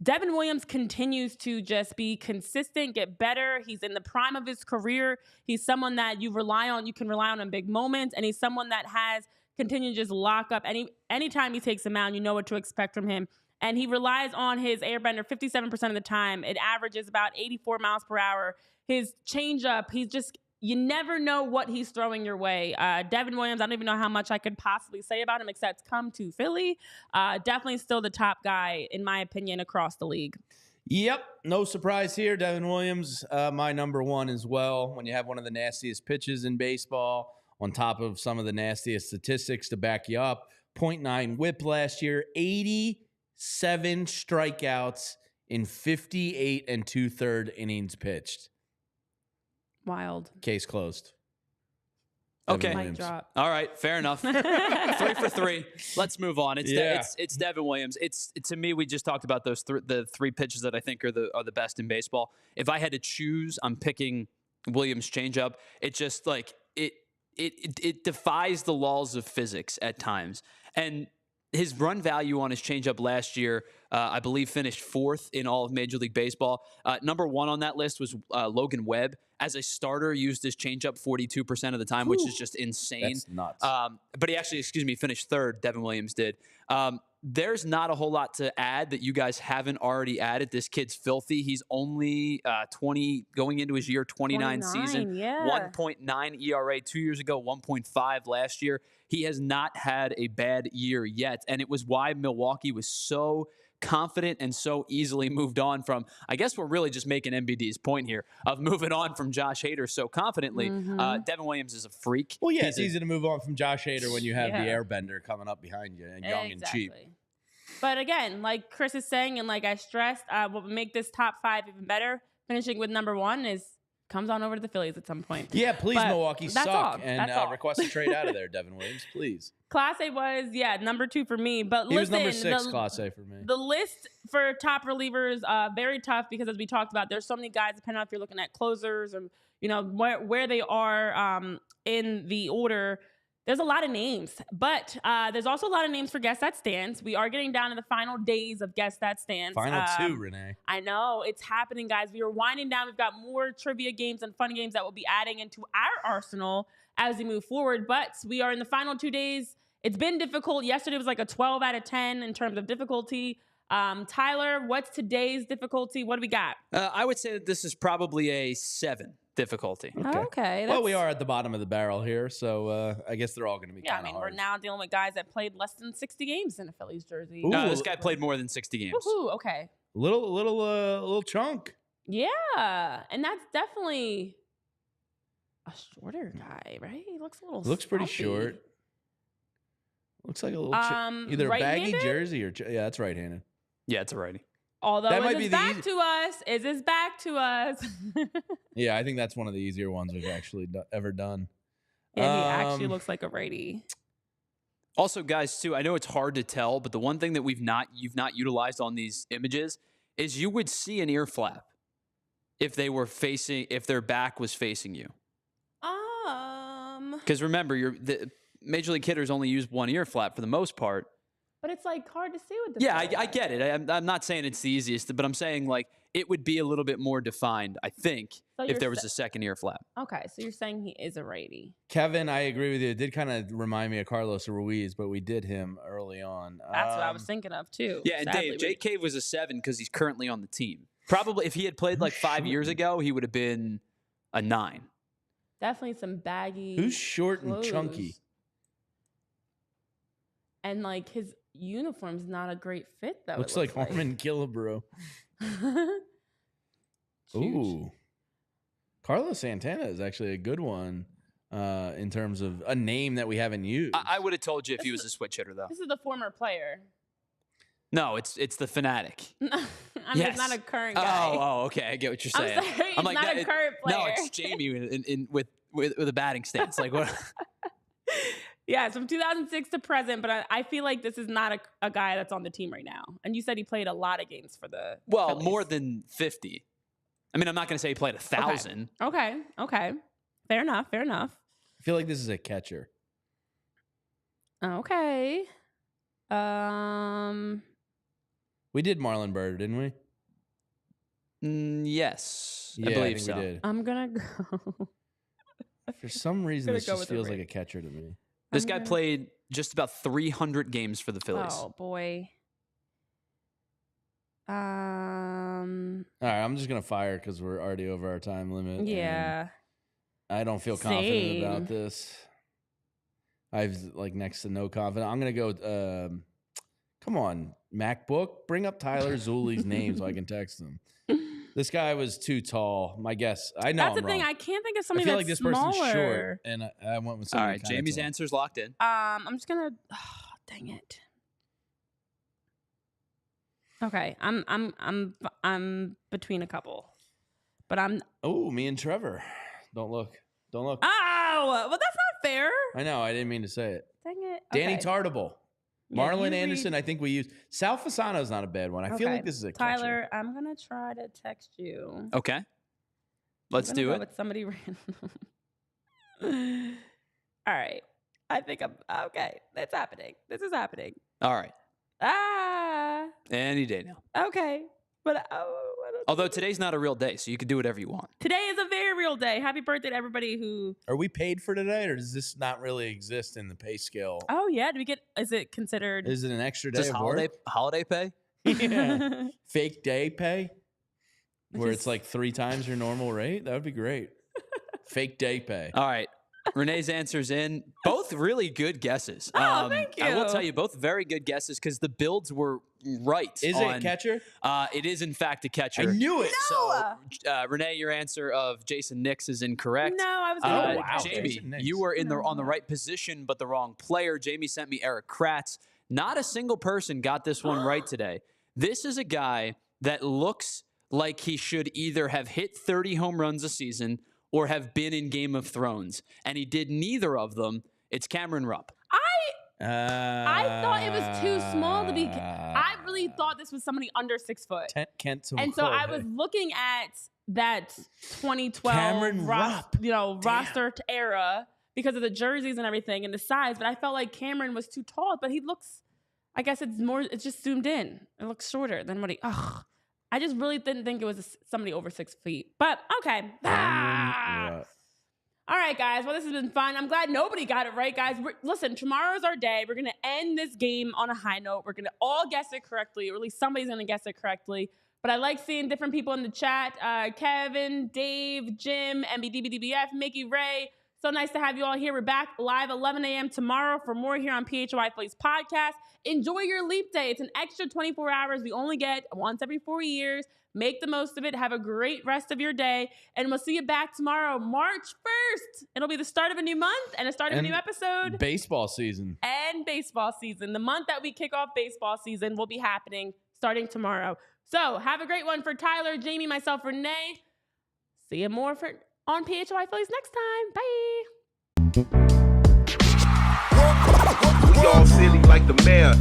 Devin Williams continues to just be consistent, get better. He's in the prime of his career. He's someone that you can rely on in big moments, and he's someone that has continued to just lock up. Anytime he takes a mound, you know what to expect from him. And he relies on his airbender 57% of the time. It averages about 84 miles per hour. His changeup, you never know what he's throwing your way. Devin Williams, I don't even know how much I could possibly say about him except come to Philly. Definitely still the top guy, in my opinion, across the league. Yep, no surprise here. Devin Williams, my number one as well. When you have one of the nastiest pitches in baseball, on top of some of the nastiest statistics to back you up, 0.9 whip last year, 87 strikeouts in 58 2/3 innings pitched. Wild. Case closed. Okay. Mic drop. All right. Fair enough. 3 for 3. Let's move on. It's Devin Williams. To me, we just talked about those the 3 pitches that I think are the best in baseball. If I had to choose, I'm picking Williams' changeup. It just like it defies the laws of physics at times. And his run value on his changeup last year, I believe, finished 4th in all of Major League Baseball. Number 1 on that list was Logan Webb. As a starter, used his changeup 42% of the time, which is just insane. That's nuts. But he actually, finished 3rd. Devin Williams did. There's not a whole lot to add that you guys haven't already added. This kid's filthy. He's only 20, going into his year 29 season. Yeah. 1.9 ERA 2 years ago, 1.5 last year. He has not had a bad year yet, and it was why Milwaukee was so confident and so easily moved on from. I guess we're really just making MBD's point here of moving on from Josh Hader so confidently. Devin Williams is a freak. Well, yeah, it's easy to move on from Josh Hader when you have the airbender coming up behind you and young and cheap. But again, like Chris is saying, and like I stressed, what would make this top 5 even better, finishing with number 1, comes on over to the Phillies at some point. Yeah, please, But Milwaukee, that's suck. all. And That's all. request a trade out of there, Devin Williams, please. Class A was, number 2 for me. But He was number listen, 6, Class A for me. the list for top relievers, very tough because as we talked about, there's so many guys, depending on if you're looking at closers or, where they are in the order. There's a lot of names, but there's also a lot of names for Guess That Stands. We are getting down to the final days of Guess That Stands. Final 2, Renee. I know. It's happening, guys. We are winding down. We've got more trivia games and fun games that we'll be adding into our arsenal as we move forward, but we are in the final 2 days. It's been difficult. Yesterday was like a 12 out of 10 in terms of difficulty. Tyler, what's today's difficulty? What do we got? I would say that this is probably a 7 difficulty. Okay. Well, we are at the bottom of the barrel here, so I guess they're all going to be kind of hard. We're now dealing with guys that played less than 60 games in a Phillies jersey. Ooh. No, this guy played more than 60 games. Woohoo, okay. Little chunk. Yeah, and that's definitely a shorter guy, right? He looks a little Looks pretty stumpy. short. Looks like a little either a baggy right-handed? jersey or that's right-handed. Yeah, it's a righty. Although That might it be is the back to us. Is this back to us? Yeah, I think that's one of the easier ones we've actually ever done. And he actually looks like a righty. Also, guys, too, I know it's hard to tell, but the one thing that you've not utilized on these images is you would see an ear flap if their back was facing you. Because remember, the Major League hitters only use one ear flap for the most part. But it's like hard to see with the Yeah, I get it. I'm not saying it's the easiest, but I'm saying like it would be a little bit more defined, I think, So if there was a second ear flap. Okay, so you're saying he is a righty. Kevin, I agree with you. It did kind of remind me of Carlos Ruiz, but we did him early on. That's what I was thinking of too. Yeah, and sadly. Dave, Jake Cave was a 7 because he's currently on the team. Probably if he had played like 5 years ago, he would have been a 9. Definitely some baggy. Who's short clothes. and chunky? And like his uniform's not a great fit though. Looks like Harmon Killebrew. Ooh. Carlos Santana is actually a good one in terms of a name that we haven't used. I would have told you if he was a switch hitter, though. This is the former player. No, it's the fanatic. I mean, Yes. it's not a current guy. Oh, okay. I get what you're saying. I'm sorry, he's not a current player. No, it's Jamie with a batting stance. Like what? Yeah, it's from 2006 to present, but I feel like this is not a guy that's on the team right now. And you said he played a lot of games for the Phillies. More than 50. I mean, I'm not going to say he played 1,000. Okay. Fair enough. I feel like this is a catcher. Okay. We did Marlon Bird, didn't we? Yes, Yeah, I believe think so. we did. I'm going to go. For some reason, Gonna this go just with the feels Rays. like a catcher to me. This guy played just about 300 games for the Phillies. Oh, boy. All right, I'm just going to fire because we're already over our time limit. Yeah. I don't feel confident about this. I've like next to no confidence. I'm going to go, come on, MacBook, bring up Tyler Zulli's name so I can text him. This guy was too tall. My guess. I know That's I'm the thing. wrong. I can't think of I something feel that's like this smaller. person's short, and I went with something. All right, kinda Jamie's tall. answer's locked in. I'm just gonna. Oh, dang it. Okay, I'm between a couple, but I'm. Oh, me and Trevor. Don't look. Oh, well, that's not fair. I know. I didn't mean to say it. Dang it. Danny Okay. Tartable. Yeah, Marlon you Anderson, I think we used. Sal Fasano's not a bad one. I feel Okay. like this is a Tyler, catcher. I'm gonna try to text you. Okay. Let's I'm gonna do go it. with somebody random. All right. I think I'm okay. It's happening. This is happening. All right. Ah. Any day now. Okay. But I don't Although today's not a real day, so you can do whatever you want. Today is a very real day. Happy birthday to everybody who. Are we paid for today, or does this not really exist in the pay scale? Oh yeah, do we get? Is it considered? Is it an extra day Just of holiday pay? work? Yeah. Fake day pay, where Just- it's like 3 times your normal rate. That would be great. Fake day pay. All right. Renee's answer's in. Both really good guesses. Oh, thank I will you. tell you, both very good guesses because the builds were right. Is it a catcher? It is, in fact, a catcher. I knew it. So, Renee, your answer of Jason Nix is incorrect. No, I was. Gonna wow. Jamie, Jason Nix. you were on the right position, but the wrong player. Jamie sent me Eric Kratz. Not a single person got this one right today. This is a guy that looks like he should either have hit 30 home runs a season or have been in Game of Thrones, and he did neither of them. It's Cameron Rupp. I thought it was too small to be. I really thought this was somebody under 6 foot. Kent And so I was looking at that 2012 Cameron Rupp. roster era because of the jerseys and everything and the size, but I felt like Cameron was too tall, but he looks, I guess it's just zoomed in. It looks shorter than what I just really didn't think it was somebody over 6 feet, but okay. All right, guys. Well, this has been fun. I'm glad nobody got it right, guys. Listen, tomorrow's our day. We're going to end this game on a high note. We're going to all guess it correctly, or at least somebody's going to guess it correctly. But I like seeing different people in the chat. Kevin, Dave, Jim, MBDBDBF, Mickey, Ray. So nice to have you all here. We're back live 11 a.m. tomorrow for more here on PHLY Phillies podcast. Enjoy your leap day. It's an extra 24 hours we only get once every 4 years. Make the most of it. Have a great rest of your day. And we'll see you back tomorrow, March 1st. It'll be the start of a new month and a start of a new episode. Baseball season. And baseball season. The month that we kick off baseball season will be happening starting tomorrow. So have a great one for Tyler, Jamie, myself, Renee. See you more on PHLY Phillies next time. Bye. Y'all silly like the mayor.